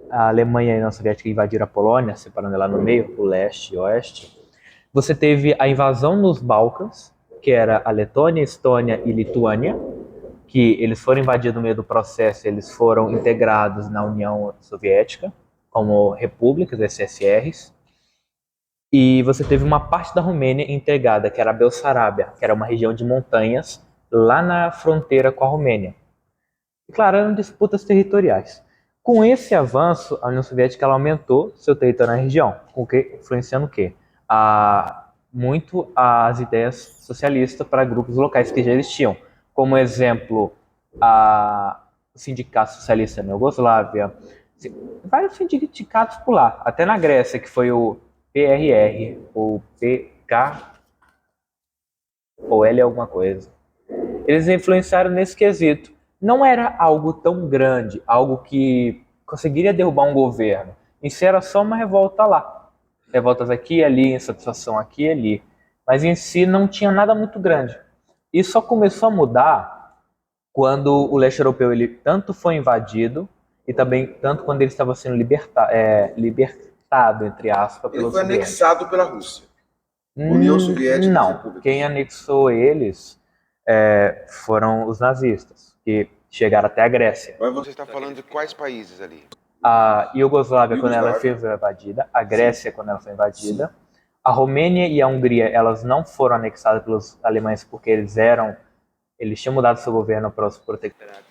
a Alemanha e a União Soviética invadiram a Polônia, separando ela no meio, o leste e o oeste. Você teve a invasão nos Balcãs, que era a Letônia, Estônia e Lituânia, que eles foram invadidos no meio do processo, eles foram integrados na União Soviética como repúblicas, SSRs. E você teve uma parte da Romênia integrada, que era a Bessarabia, que era uma região de montanhas lá na fronteira com a Romênia. E claro, eram disputas territoriais. Com esse avanço, a União Soviética ela aumentou seu território na região, influenciando o quê? Muito as ideias socialistas para grupos locais que já existiam. Como exemplo, o Sindicato Socialista na Iugoslávia, vários sindicatos por lá, até na Grécia, que foi o PRR, ou PK, ou L alguma coisa. Eles influenciaram nesse quesito. Não era algo tão grande, algo que conseguiria derrubar um governo. Em si era só uma revolta lá. Revoltas aqui e ali, insatisfação aqui e ali. Mas em si não tinha nada muito grande. E só começou a mudar quando o leste europeu ele tanto foi invadido e também tanto quando ele estava sendo libertado, entre aspas, Ele pelos foi soviéticos. anexado pela Rússia. União Soviética. Não, quem anexou eles foram os nazistas, que chegaram até a Grécia. Mas Você está falando de quais países ali? A Iugoslávia, quando ela foi Iugoslávia. invadida, a Grécia, quando ela foi invadida, a Romênia e a Hungria, elas não foram anexadas pelos alemães porque eles tinham mudado seu governo para os protectorados.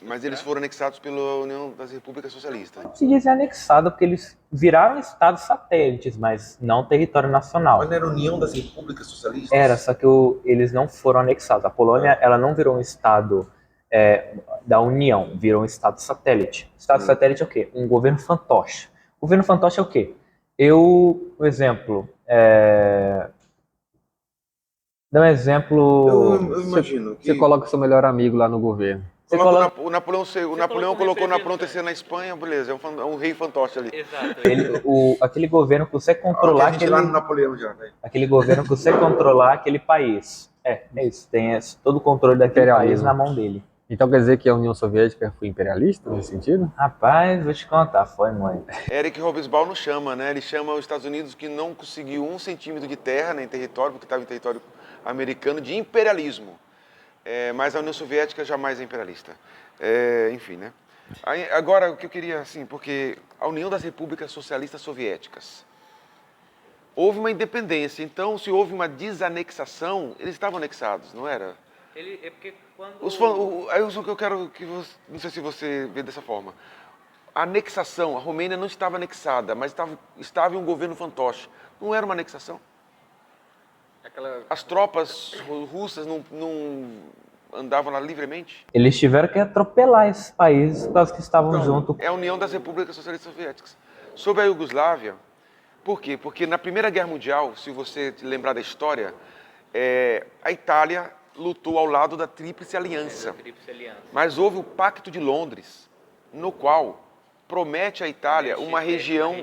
Mas eles foram anexados pela União das Repúblicas Socialistas. Se diz anexado porque eles viraram estados satélites, mas não território nacional. Mas não era União das Repúblicas Socialistas? Era, só que eles não foram anexados. A Polônia, ela não virou um estado da União, virou um estado satélite. Estado satélite é o quê? Um governo fantoche. O governo fantoche é o quê? Por exemplo, dá um exemplo. Eu imagino que... Você coloca o seu melhor amigo lá no governo. O Napoleão colocou o Napoleão III na Espanha, beleza, é um rei fantoche ali. Exato. Aquele governo que você controlar a gente lá no Napoleão já, velho. aquele governo que você controlar aquele país. É isso. Tem todo o controle daquele país na mão dele. Então quer dizer que a União Soviética foi imperialista nesse sentido? Rapaz, vou te contar, foi muito. Eric Hobsbawm não chama, né? Ele chama os Estados Unidos que não conseguiu 1 centímetro de terra nem território, porque estava em território americano, de imperialismo. Mas a União Soviética jamais é imperialista. Enfim, né? Agora, o que eu queria, assim, porque a União das Repúblicas Socialistas Soviéticas, houve uma independência, então se houve uma desanexação, eles estavam anexados, não era? É porque quando... O que eu quero que você, não sei se você vê dessa forma. A anexação, a Romênia não estava anexada, mas estava em um governo fantoche. Não era uma anexação? As tropas russas não andavam lá livremente? Eles tiveram que atropelar esses países por causa que estavam junto. É a União das Repúblicas Socialistas Soviéticas. Sobre a Iugoslávia, por quê? Porque na Primeira Guerra Mundial, se você lembrar da história, a Itália lutou ao lado da Tríplice Aliança. Mas houve o Pacto de Londres, no qual promete à Itália uma região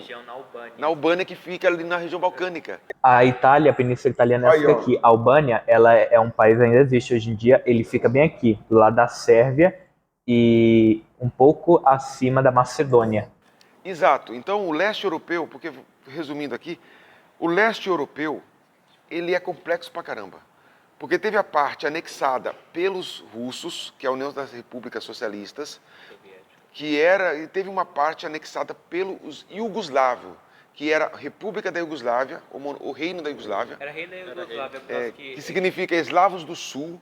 na Albânia que fica ali na região balcânica. A Itália, a Península Italiana fica aqui. A Albânia, ela é um país que ainda existe hoje em dia. Ele fica bem aqui, do lado da Sérvia e um pouco acima da Macedônia. Exato. Então, o leste europeu, porque, resumindo aqui, o leste europeu, ele é complexo pra caramba. Porque teve a parte anexada pelos russos, que é a União das Repúblicas Socialistas, e teve uma parte anexada pelos iugoslavos, que era a República da Iugoslávia, o Reino da Iugoslávia. Era Reino da Iugoslávia, que significa Eslavos do Sul.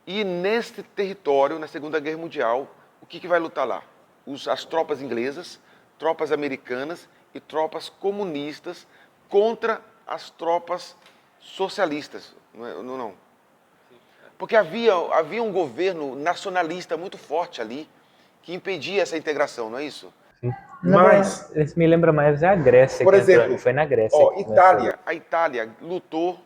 E neste território, na Segunda Guerra Mundial, o que vai lutar lá? As tropas inglesas, tropas americanas e tropas comunistas contra as tropas socialistas. Não. Porque havia um governo nacionalista muito forte ali, que impedia essa integração, não é isso? Sim. Mas... Eles me lembram mais a Grécia. Por exemplo, foi na Grécia. A Itália lutou,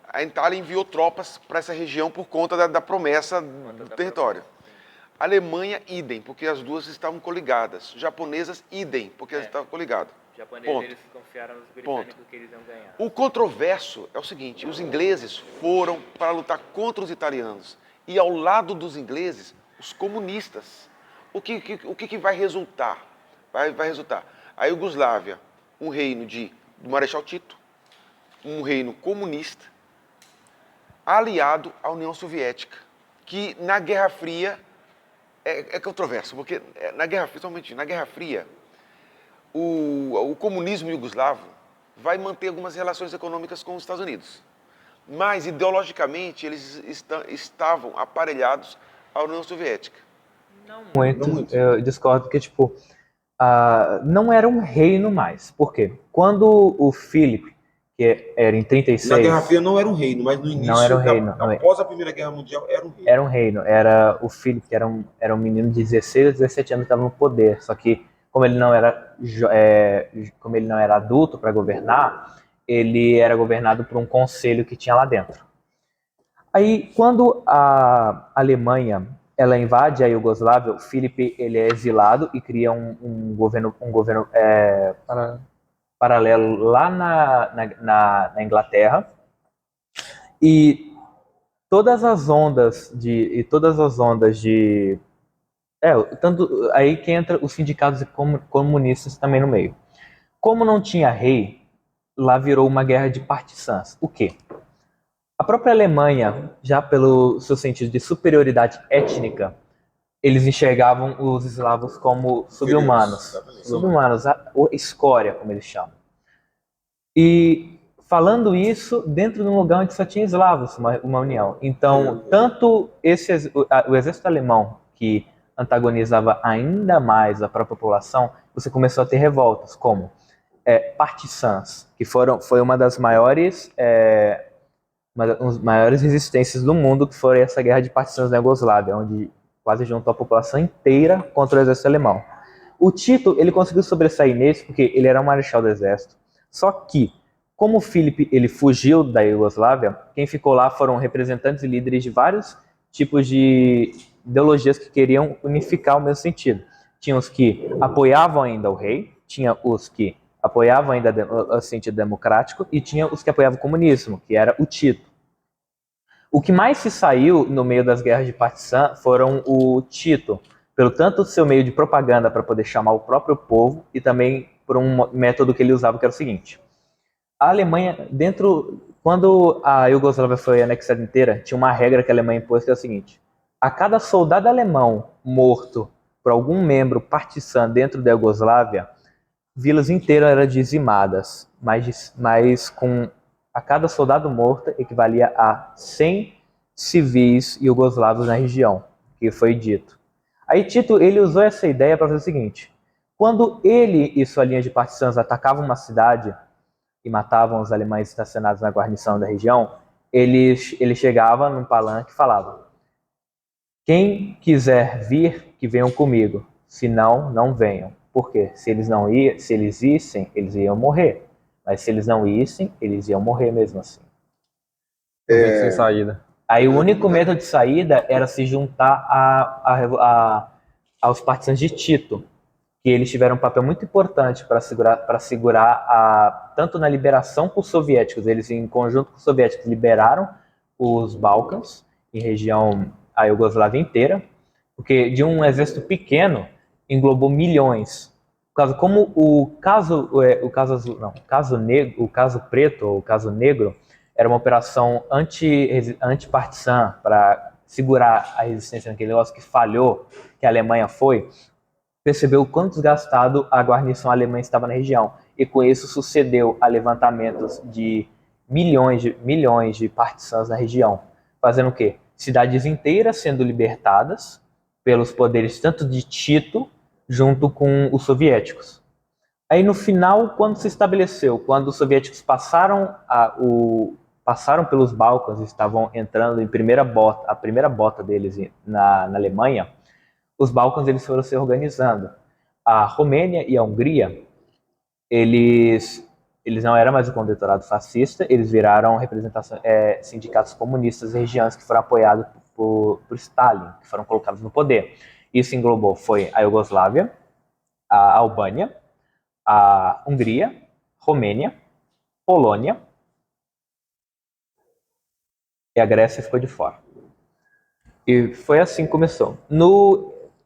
a Itália enviou tropas para essa região por conta da promessa do território. A Alemanha, idem, porque as duas estavam coligadas. Japonesas, idem, porque elas estavam coligadas. Os japoneses, eles confiaram nos britânicos que eles iam ganhar. O controverso é o seguinte, os ingleses foram para lutar contra os italianos. E ao lado dos ingleses, os comunistas. O que vai resultar? vai resultar a Iugoslávia, um reino do Marechal Tito, um reino comunista, aliado à União Soviética, que na Guerra Fria é controverso, porque na Guerra Fria, somente na Guerra Fria, o comunismo iugoslavo vai manter algumas relações econômicas com os Estados Unidos, mas ideologicamente eles estavam aparelhados à União Soviética. Não Muito, Não muito. eu discordo que, tipo, não era um reino mais. Por quê? Quando o Philip, que era em Na 36, Guerra Fria não era um reino, mas no não era um início, reino, não é- após a Primeira Guerra Mundial, era um reino. era um reino. Era o Philip, que era um menino de 16 ou 17 anos que estava no poder. Só que, como ele não era, como ele não era adulto para governar, ele era governado por um conselho que tinha lá dentro. Aí, quando a Alemanha ela invade a Iugoslávia, o Filipe ele é exilado e cria um governo Para... paralelo lá na Inglaterra. E todas as ondas de tanto aí que entra os sindicatos comunistas também no meio. Como não tinha rei, lá virou uma guerra de partisãs. O quê? A própria Alemanha, já pelo seu sentido de superioridade étnica, eles enxergavam os eslavos como subhumanos. Exatamente. Subhumanos, a escória, como eles chamam. E falando isso dentro de um lugar onde só tinha eslavos, uma união. Então, tanto o exército alemão, que antagonizava ainda mais a própria população, você começou a ter revoltas, como partisãs, que foi uma das maiores resistências do mundo, que foi essa guerra de partisãs na Iugoslávia, onde quase juntou a população inteira contra o exército alemão. O Tito, ele conseguiu sobressair nesse porque ele era um marechal do exército. Só que, como o Filipe ele fugiu da Iugoslávia, quem ficou lá foram representantes e líderes de vários tipos de ideologias que queriam unificar o mesmo sentido. Tinha os que apoiavam ainda o rei, tinha os que apoiavam ainda o sentido democrático e tinha os que apoiavam o comunismo, que era o Tito. O que mais se saiu no meio das guerras de partisã foram o Tito, pelo tanto seu meio de propaganda para poder chamar o próprio povo e também por um método que ele usava que era o seguinte: a Alemanha, quando a Iugoslávia foi anexada inteira, tinha uma regra que a Alemanha impôs que é o seguinte: a cada soldado alemão morto por algum membro partisã dentro da Iugoslávia, vilas inteiras eram dizimadas, mas com a cada soldado morto equivalia a 100 civis iugoslavos na região, que foi dito. Aí Tito ele usou essa ideia para fazer o seguinte: quando ele e sua linha de partisãs atacavam uma cidade e matavam os alemães estacionados na guarnição da região, ele chegava num palanque e falava: quem quiser vir, que venham comigo, se não, não venham. Por quê? Se eles issem, eles iam morrer. Mas se eles não issem, eles iam morrer mesmo assim. Sem saída. Aí o único método de saída era se juntar aos partisãs de Tito, que eles tiveram um papel muito importante para segurar tanto na liberação com os soviéticos. Eles, em conjunto com os soviéticos, liberaram os Balcãs, em região a Iugoslávia inteira, porque de um exército pequeno englobou milhões. Como o caso preto ou o caso negro era uma operação anti-partizã para segurar a resistência naquele negócio que falhou, que a Alemanha foi, percebeu o quanto desgastado a guarnição alemã estava na região. E com isso sucedeu a levantamentos de milhões de partisãs na região. Fazendo o quê? Cidades inteiras sendo libertadas pelos poderes tanto de Tito junto com os soviéticos. Aí no final, quando se estabeleceu, quando os soviéticos passaram pelos Balcãs e estavam entrando a primeira bota deles na Alemanha, os Balcãs eles foram se organizando. A Romênia e a Hungria, eles não eram mais o condetorado fascista, eles viraram sindicatos comunistas em regiões que foram apoiados por Stalin, que foram colocados no poder. Isso englobou foi a Iugoslávia, a Albânia, a Hungria, Romênia, Polônia e a Grécia ficou de fora. E foi assim que começou.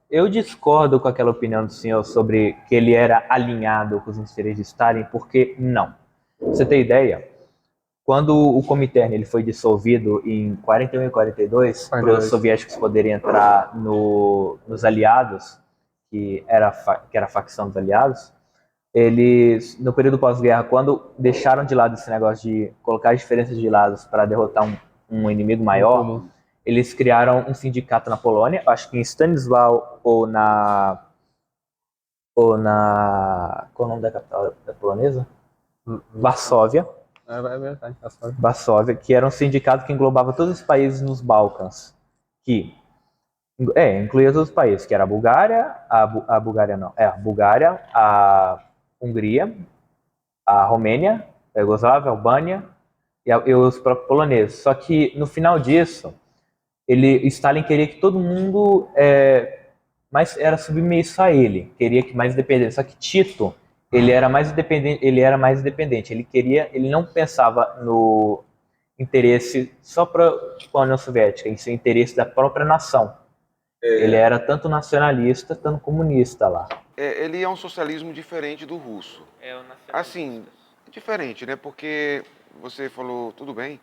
Eu discordo com aquela opinião do senhor sobre que ele era alinhado com os interesses de Stalin, porque não. Pra você ter ideia, quando o Comintern ele foi dissolvido em 41 e 42, para os soviéticos poderem entrar nos aliados, que era a facção dos aliados, eles, no período pós-guerra, quando deixaram de lado esse negócio de colocar as diferenças de lados para derrotar um inimigo maior, eles criaram um sindicato na Polônia, acho que em Stanislau qual é o nome da capital da polonesa? Varsóvia. É verdade, tá só. Varsóvia, que era um sindicato que englobava todos os países nos Balcãs, incluía todos os países, que era a Bulgária, a Bulgária, a Hungria, a Romênia, a Iugoslávia, a Albânia e os próprios poloneses. Só que no final disso, Stalin queria que todo mundo era submisso a ele, queria que mais independente. Só que Tito, ele era mais independente, ele não pensava no interesse só para a União Soviética, em seu interesse da própria nação. Ele era tanto nacionalista, tanto comunista lá. Ele é um socialismo diferente do russo. É o nacionalista. Assim, diferente, né? Porque você falou, tudo bem,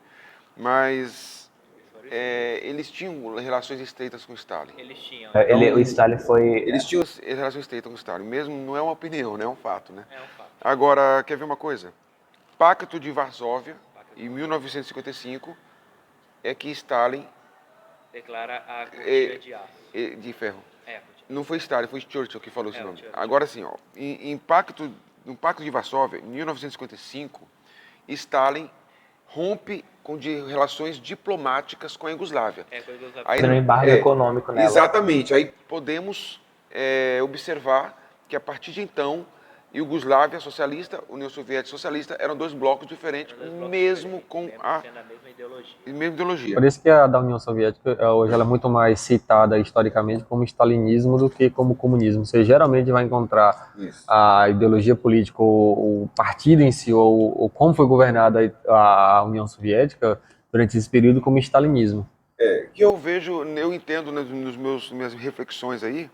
mas eles tinham relações estreitas com Stalin. Eles tinham. O Stalin foi... Eles tinham relações estreitas com Stalin, mesmo não é uma opinião, né? É um fato, né? É um fato. Agora, quer ver uma coisa? Pacto de Varsóvia, em 1955, é que Stalin... Declara a cortina de aço. De ferro. É, Não foi Stalin, foi Churchill que falou esse nome. Churchill. Agora sim, ó, no Pacto de Varsóvia, em 1955, Stalin rompe com relações diplomáticas com a Iugoslávia. com a Iugoslávia. Aí, um embargo econômico nela. Exatamente. Aí podemos observar que a partir de então, Iugoslávia socialista, União Soviética socialista, eram dois blocos diferentes, mesmo com a mesma ideologia. mesma ideologia. Por isso que a da União Soviética, hoje ela é muito mais citada historicamente como stalinismo do que como comunismo. Você geralmente vai encontrar a ideologia política, o partido em si, ou como foi governada a União Soviética durante esse período como stalinismo. Que eu entendo nas minhas reflexões aí,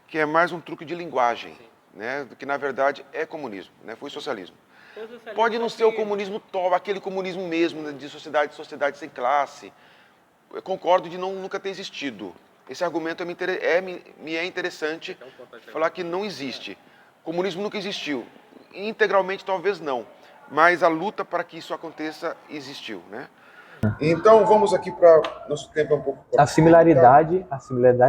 que é mais um truque de linguagem, né, do que na verdade é comunismo, né, foi socialismo. Pode não ser o comunismo aquele comunismo mesmo, né, de sociedade sem classe. Eu concordo de nunca ter existido. Esse argumento me é interessante falar que não existe. O comunismo nunca existiu. Integralmente talvez não, mas a luta para que isso aconteça existiu, né? Então vamos aqui para nosso tempo é um pouco. A similaridade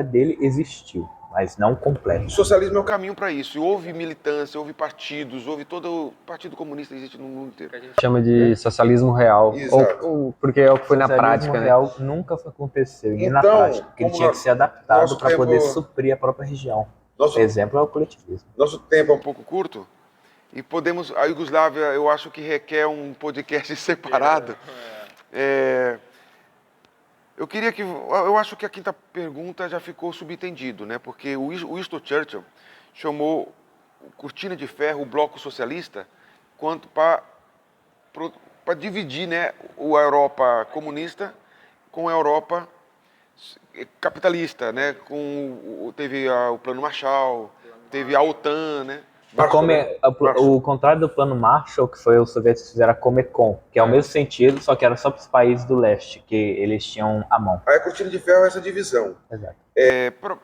dele existiu, mas não completa. O socialismo é O caminho para isso. Houve militância, houve partidos, houve todo o Partido Comunista existe no mundo inteiro. A gente chama de socialismo real, Exato. porque é o que foi na Socialismo prática, né? real nunca aconteceu, nem na Então, prática, porque ele como tinha que ser adaptado nosso para poder tempo- suprir a própria região. Nosso, Exemplo é o coletivismo. nosso tempo é um Um pouco curto. E a Iugoslávia, eu acho que requer um podcast separado. Eu acho que a quinta pergunta já ficou subentendido, né? Porque o Winston Churchill chamou cortina de ferro o bloco socialista quanto para dividir, né, a Europa comunista com a Europa capitalista, né? Teve o Plano Marshall, teve a OTAN, né? O contrário do plano Marshall, que foi os soviéticos fizeram a Comecon, que é o mesmo sentido, só que era só para os países do leste, que eles tinham a mão. Aí a cortina de ferro é essa divisão. Exato.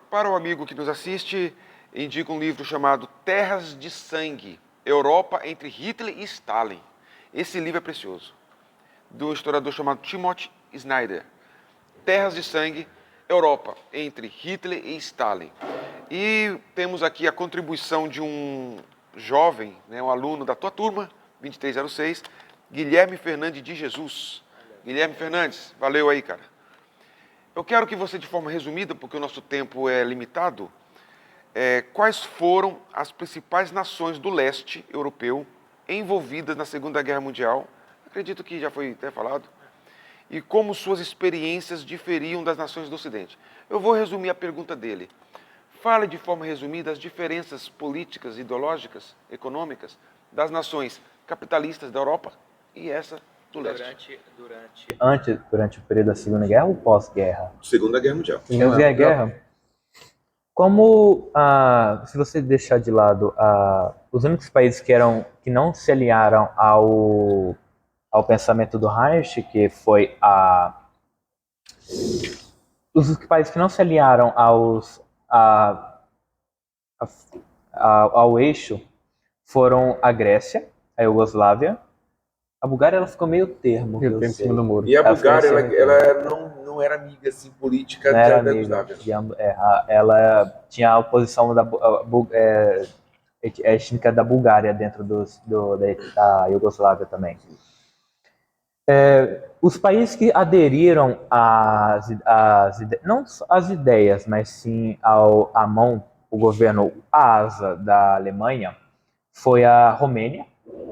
Para o amigo que nos assiste, indico um livro chamado Terras de Sangue, Europa entre Hitler e Stalin. Esse livro é precioso, do historiador chamado Timothy Snyder. Terras de Sangue, Europa entre Hitler e Stalin. E temos aqui a contribuição de um jovem, né, um aluno da tua turma, 2306, Guilherme Fernandes de Jesus. Guilherme Fernandes, valeu aí, cara. Eu quero que você, de forma resumida, porque o nosso tempo é limitado, quais foram as principais nações do leste europeu envolvidas na Segunda Guerra Mundial, acredito que já foi até falado, e como suas experiências diferiam das nações do Ocidente. Eu vou resumir a pergunta dele. Fale de forma resumida as diferenças políticas, ideológicas, econômicas das nações capitalistas da Europa e essa do leste. Durante o período da Segunda Guerra ou pós-guerra? Segunda Guerra Mundial. Segunda Guerra, Como, se você deixar de lado os únicos países que não se aliaram ao pensamento do Reich, que foi os países que não se aliaram ao eixo foram a Grécia, a Iugoslávia, a Bulgária ela ficou meio termo, Eu tenho em cima do muro. E a Ela ficou Bulgária, nesse meio ela não era amiga assim, política não era da amiga Yugoslávia. ela tinha a oposição étnica da Bulgária dentro da Iugoslávia também. Os países que aderiram não às ideias, mas sim à mão, o governo, a asa da Alemanha, foi a Romênia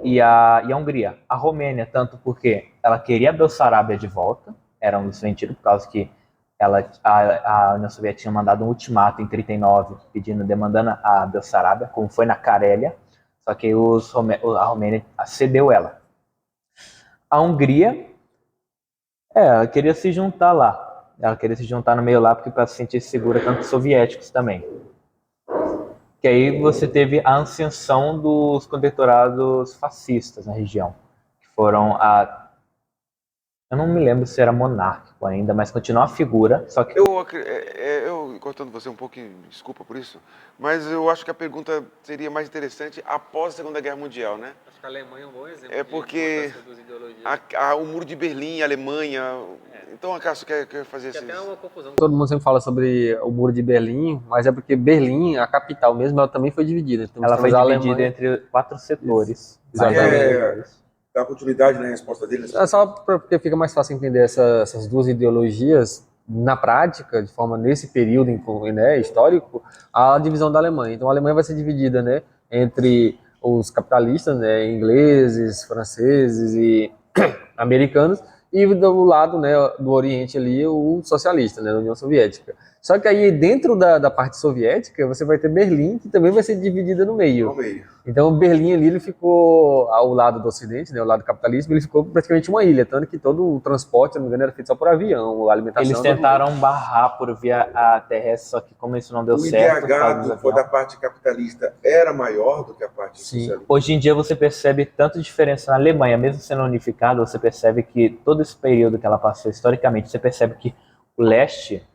e a Hungria. A Romênia, tanto porque ela queria a Bessarabia de volta, era um sentido por causa que a União Soviética tinha mandado um ultimato em 39, demandando a Bessarabia, como foi na Carélia, só que a Romênia cedeu ela. A Hungria, ela queria se juntar lá. Ela queria se juntar no meio lá porque para se sentir segura tanto os soviéticos também. Que aí você teve a ascensão dos protetorados fascistas na região, que foram eu não me lembro se era monárquico ainda, mas continua a figura, só que Eu cortando você um pouco, desculpa por isso, mas eu acho que a pergunta seria mais interessante após a Segunda Guerra Mundial, né? Acho que a Alemanha é um bom exemplo É porque dessas duas ideologias. o Muro de Berlim, a Alemanha... Então, Acácio, quer fazer Que esses... até é uma confusão. Todo mundo sempre fala sobre o Muro de Berlim, mas é porque Berlim, a capital mesmo, ela também foi dividida. Então, ela foi temos a dividida Alemanha- entre 4 setores. Exatamente. Dá continuidade na resposta dele? É só porque fica mais fácil entender essas duas ideologias na prática, de forma nesse período né, histórico, a divisão da Alemanha. Então a Alemanha vai ser dividida, né, entre os capitalistas, né, ingleses, franceses e americanos, e do lado, né, do Oriente ali, o socialista, né, da União Soviética. Só que aí dentro da parte soviética você vai ter Berlim, que também vai ser dividida no meio. Ao meio. Então Berlim ali ele ficou ao lado do Ocidente, né, ao lado do capitalismo, ele ficou praticamente uma ilha, tanto que todo o transporte, se não me engano, era feito só por avião, a alimentação. Eles tentaram barrar por via terrestre, só que como isso não deu O certo, por causa IDH dos da aviões. parte capitalista era maior do que a parte Sim. socialista? Hoje em dia você percebe tanta diferença na Alemanha, mesmo sendo unificada, você percebe que todo esse período que ela passou historicamente, você percebe que o leste,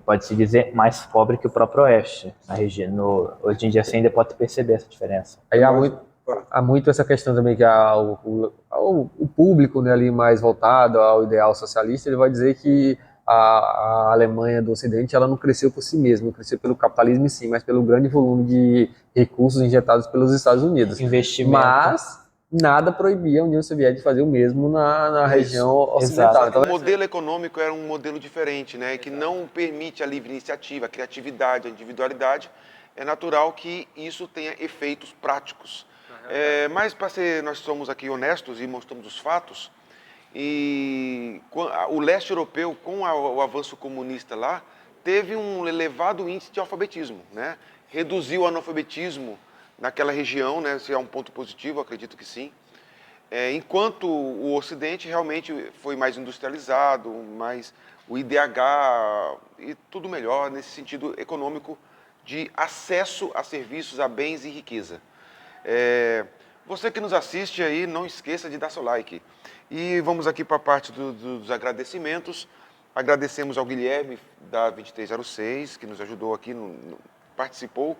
pode-se dizer, mais pobre que o próprio oeste. Na região, hoje em dia você ainda pode perceber essa diferença. Aí há muito essa questão também que o público, né, ali mais voltado ao ideal socialista, ele vai dizer que a Alemanha do Ocidente ela não cresceu por si mesma, não cresceu pelo capitalismo em si, mas pelo grande volume de recursos injetados pelos Estados Unidos. Investimento. Mas nada proibia a União Soviética de fazer o mesmo na região ocidental. Exato. Então, O modelo econômico era um modelo diferente, né? Que não permite a livre iniciativa, a criatividade, a individualidade. É natural que isso tenha efeitos práticos. Mas nós somos aqui honestos e mostramos os fatos. E o leste europeu, com o avanço comunista lá, teve um elevado índice de alfabetismo, né? Reduziu o analfabetismo naquela região, né? Se é um ponto positivo, acredito que sim. Enquanto o Ocidente realmente foi mais industrializado, mais o IDH e tudo melhor nesse sentido econômico de acesso a serviços, a bens e riqueza. Você que nos assiste aí, não esqueça de dar seu like. E vamos aqui para a parte dos agradecimentos. Agradecemos ao Guilherme da 2306, que nos ajudou aqui, participou,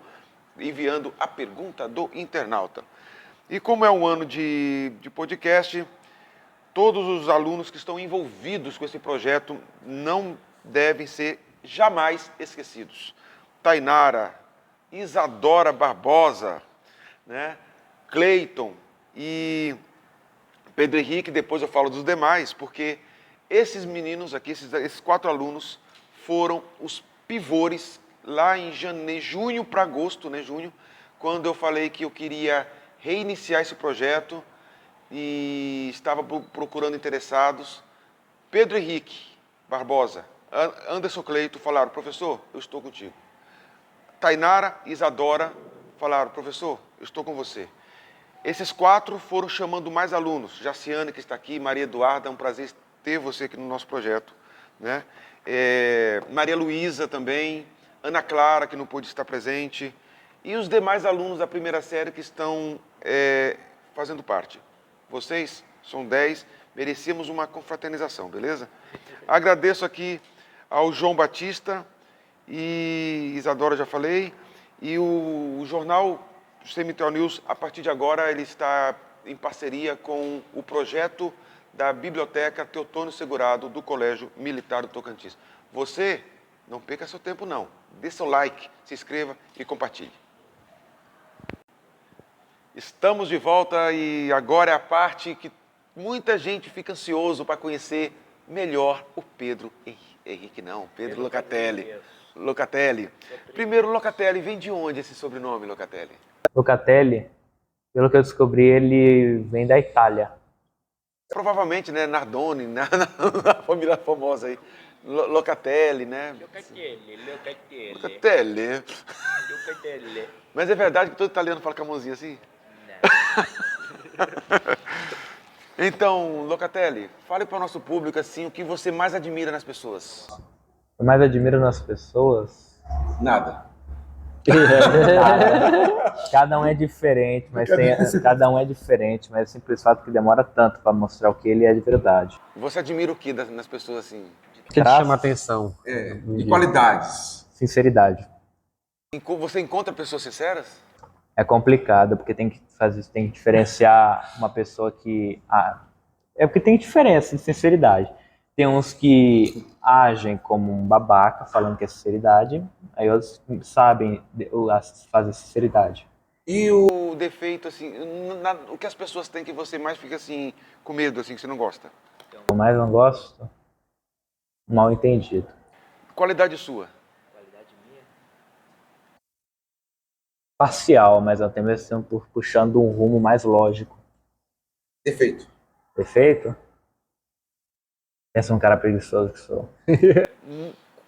enviando a pergunta do internauta. E como é um ano de podcast, todos os alunos que estão envolvidos com esse projeto não devem ser jamais esquecidos. Tainara, Isadora Barbosa, né? Cleiton e Pedro Henrique, depois eu falo dos demais, porque esses meninos aqui, esses 4 alunos, foram os pivôs lá em junho para agosto, né, junho, quando eu falei que eu queria reiniciar esse projeto e estava procurando interessados. Pedro Henrique Barbosa, Anderson Cleito falaram, professor, eu estou contigo. Tainara e Isadora falaram, professor, eu estou com você. Esses 4 foram chamando mais alunos. Jaciane, que está aqui, Maria Eduarda, é um prazer ter você aqui no nosso projeto, né? Maria Luísa também, Ana Clara, que não pôde estar presente, e os demais alunos da primeira série que estão fazendo parte. Vocês são 10, merecemos uma confraternização, beleza? Agradeço aqui ao João Batista e Isadora, já falei, e o jornal CMTO News, a partir de agora, ele está em parceria com o projeto da Biblioteca Teotônio Segurado do Colégio Militar do Tocantins. Você não perca seu tempo, não. Dê seu like, se inscreva e compartilhe. Estamos de volta e agora é a parte que muita gente fica ansioso para conhecer melhor o Pedro Henrique, não, Pedro Locatelli. Locatelli. Primeiro, Locatelli, vem de onde esse sobrenome, Locatelli? Locatelli, pelo que eu descobri, ele vem da Itália. Provavelmente, né, Nardoni, na família famosa aí. Locatelli, né? Locatelli. Mas é verdade que todo italiano fala com a mãozinha assim? Então, Locatelli, fale para o nosso público assim, o que você mais admira nas pessoas. Eu mais admiro nas pessoas. Nada. Cada um é diferente, mas cada um é diferente, mas é o simples fato que demora tanto para mostrar o que ele é de verdade. Você admira o que nas pessoas assim? O que te chama a atenção? De qualidades. Sinceridade. Você encontra pessoas sinceras? É complicado, porque tem que diferenciar uma pessoa que... é porque tem diferença de sinceridade. Tem uns que agem como um babaca, falando que é sinceridade, aí outros sabem fazer sinceridade. E o defeito, assim, o que as pessoas têm que você mais fica assim, com medo, assim, que você não gosta? O que eu mais não gosto, mal entendido. Qualidade sua? Parcial, mas ao mesmo tempo puxando um rumo mais lógico. Defeito. Defeito? Pensa um cara preguiçoso que sou.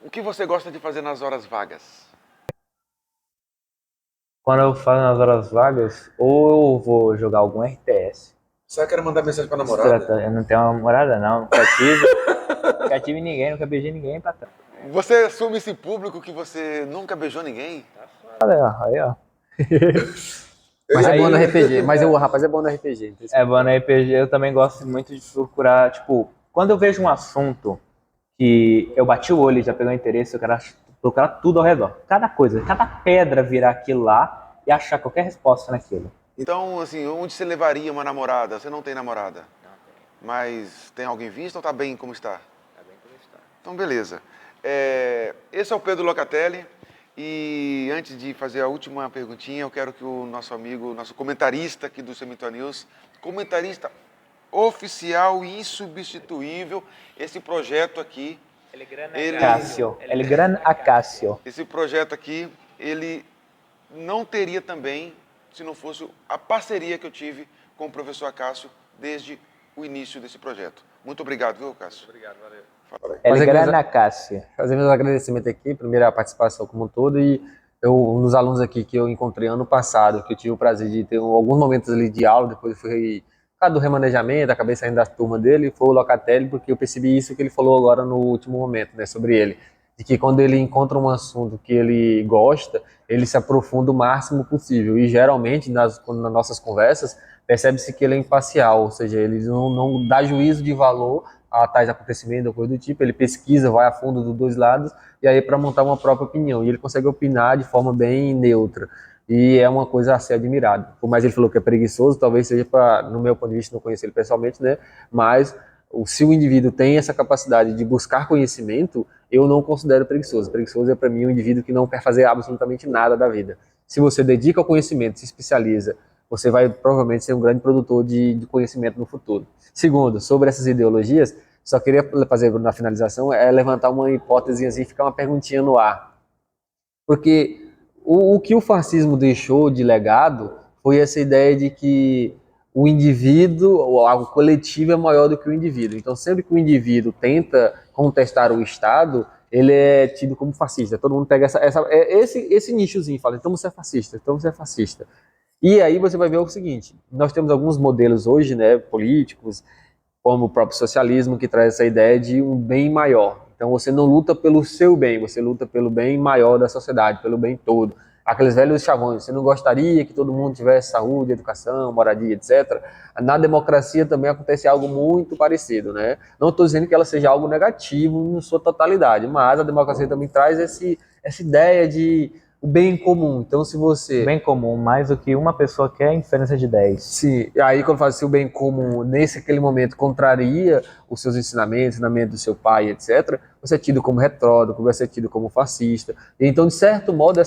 O que você gosta de fazer nas horas vagas? Quando eu faço nas horas vagas, ou eu vou jogar algum RTS. Só quero mandar mensagem pra namorada. Eu não tenho uma namorada, não. Nunca tive ninguém, nunca beijei ninguém pra trás. Você assume esse público que você nunca beijou ninguém? Aí, ó. Mas Aí- é bom no RPG. Mas o rapaz é bom no RPG. É bom no RPG, eu também gosto muito de procurar, tipo, quando eu vejo um assunto que eu bati o olho e já pegou interesse, eu quero procurar tudo ao redor. Cada coisa, cada pedra virar aquilo lá e achar qualquer resposta naquilo. Então, assim, onde você levaria uma namorada? Você não tem namorada? Não tem. Mas tem alguém visto ou tá bem como está? Tá bem como está. Então, beleza. Esse é o Pedro Locatelli. E antes de fazer a última perguntinha, eu quero que o nosso amigo, nosso comentarista aqui do CMTO News, comentarista oficial e insubstituível, esse projeto aqui, Cássio, El Gran Acácio. esse projeto aqui, ele não teria também, se não fosse a parceria que eu tive com o professor Acácio desde o início desse projeto. Muito obrigado, viu, Cássio? Obrigado, valeu. El Fazer Gran coisa- Acácio. Fazer meus agradecimentos aqui, primeiro a participação como um todo e um dos alunos aqui que eu encontrei ano passado, que eu tive o prazer de ter alguns momentos ali de aula, depois fui por causa do remanejamento, acabei saindo da turma dele, foi o Locatelli, porque eu percebi isso que ele falou agora no último momento, né, sobre ele, de que quando ele encontra um assunto que ele gosta, ele se aprofunda o máximo possível, e geralmente nas nossas conversas, percebe-se que ele é imparcial, ou seja, ele não dá juízo de valor a tais acontecimentos ou coisa do tipo, ele pesquisa, vai a fundo dos dois lados, e aí para montar uma própria opinião, e ele consegue opinar de forma bem neutra, e é uma coisa a ser admirada. Por mais ele falou que é preguiçoso, talvez seja no meu ponto de vista, não conhecer ele pessoalmente, né, mas se o indivíduo tem essa capacidade de buscar conhecimento, eu não considero preguiçoso. Preguiçoso é para mim um indivíduo que não quer fazer absolutamente nada da vida. Se você dedica ao conhecimento, se especializa, você vai provavelmente ser um grande produtor de conhecimento no futuro. Segundo, sobre essas ideologias, só queria fazer na finalização, levantar uma hipótese e ficar uma perguntinha no ar. Porque o que o fascismo deixou de legado foi essa ideia de que o indivíduo, ou algo coletivo, é maior do que o indivíduo. Então, sempre que o indivíduo tenta contestar o Estado, ele é tido como fascista. Todo mundo pega esse nichozinho e fala, então você é fascista, então você é fascista. E aí você vai ver o seguinte, nós temos alguns modelos hoje, né, políticos, como o próprio socialismo, que traz essa ideia de um bem maior. Então, Então você não luta pelo seu bem, você luta pelo bem maior da sociedade, pelo bem todo. Aqueles velhos chavões, você não gostaria que todo mundo tivesse saúde, educação, moradia, etc. Na democracia também acontece algo muito parecido, né? Não estou dizendo que ela seja algo negativo em sua totalidade, mas a democracia também traz essa ideia de o bem comum. Então, se você... Bem comum, mais do que uma pessoa quer, diferença de 10. Sim, e aí quando fala assim, o bem comum, aquele momento, contraria os seus ensinamentos, ensinamento do seu pai, etc., você é tido como retrógrado, você é tido como fascista. Então, de certo modo,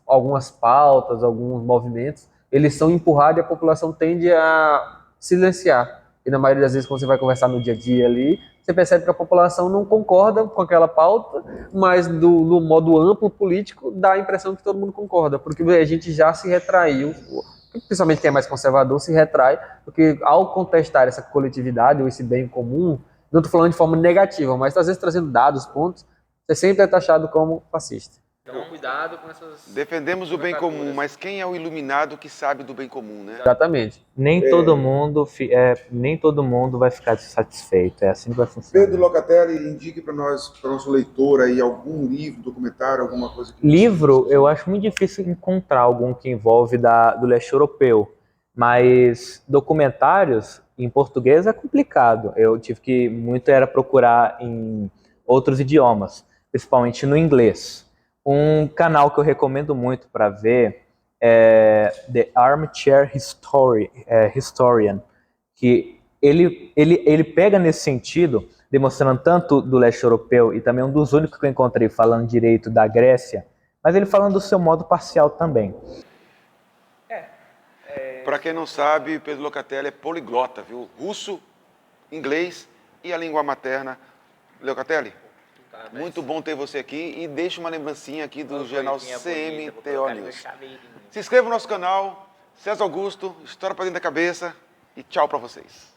algumas pautas, alguns movimentos, eles são empurrados e a população tende a silenciar. E na maioria das vezes, quando você vai conversar no dia a dia ali, você percebe que a população não concorda com aquela pauta, mas no modo amplo político dá a impressão que todo mundo concorda, porque a gente já se retraiu, principalmente quem é mais conservador se retrai, porque ao contestar essa coletividade ou esse bem comum, não estou falando de forma negativa, mas às vezes trazendo dados, pontos, você sempre é taxado como fascista. Então, cuidado com essas... Defendemos o bem comum, mas quem é o iluminado que sabe do bem comum, né? Exatamente. Nem todo mundo vai ficar satisfeito. É assim que vai funcionar. Pedro Locatelli, indique para nós, para nosso leitor aí, algum livro, documentário, alguma coisa que... Livro, eu acho muito difícil encontrar algum que envolve do leste europeu, mas documentários em português é complicado. Eu tive que muito era procurar em outros idiomas, principalmente no inglês. Um canal que eu recomendo muito para ver é The Armchair Historian, que ele pega nesse sentido, demonstrando tanto do leste europeu e também um dos únicos que eu encontrei falando direito da Grécia, mas ele falando do seu modo parcial também. Para quem não sabe, Pedro Locatelli é poliglota, viu? Russo, inglês e a língua materna. Locatelli, muito bom ter você aqui e deixa uma lembrancinha aqui do jornal CMTO News. Se inscreva no nosso canal, César Augusto, História para Dentro da Cabeça e tchau para vocês.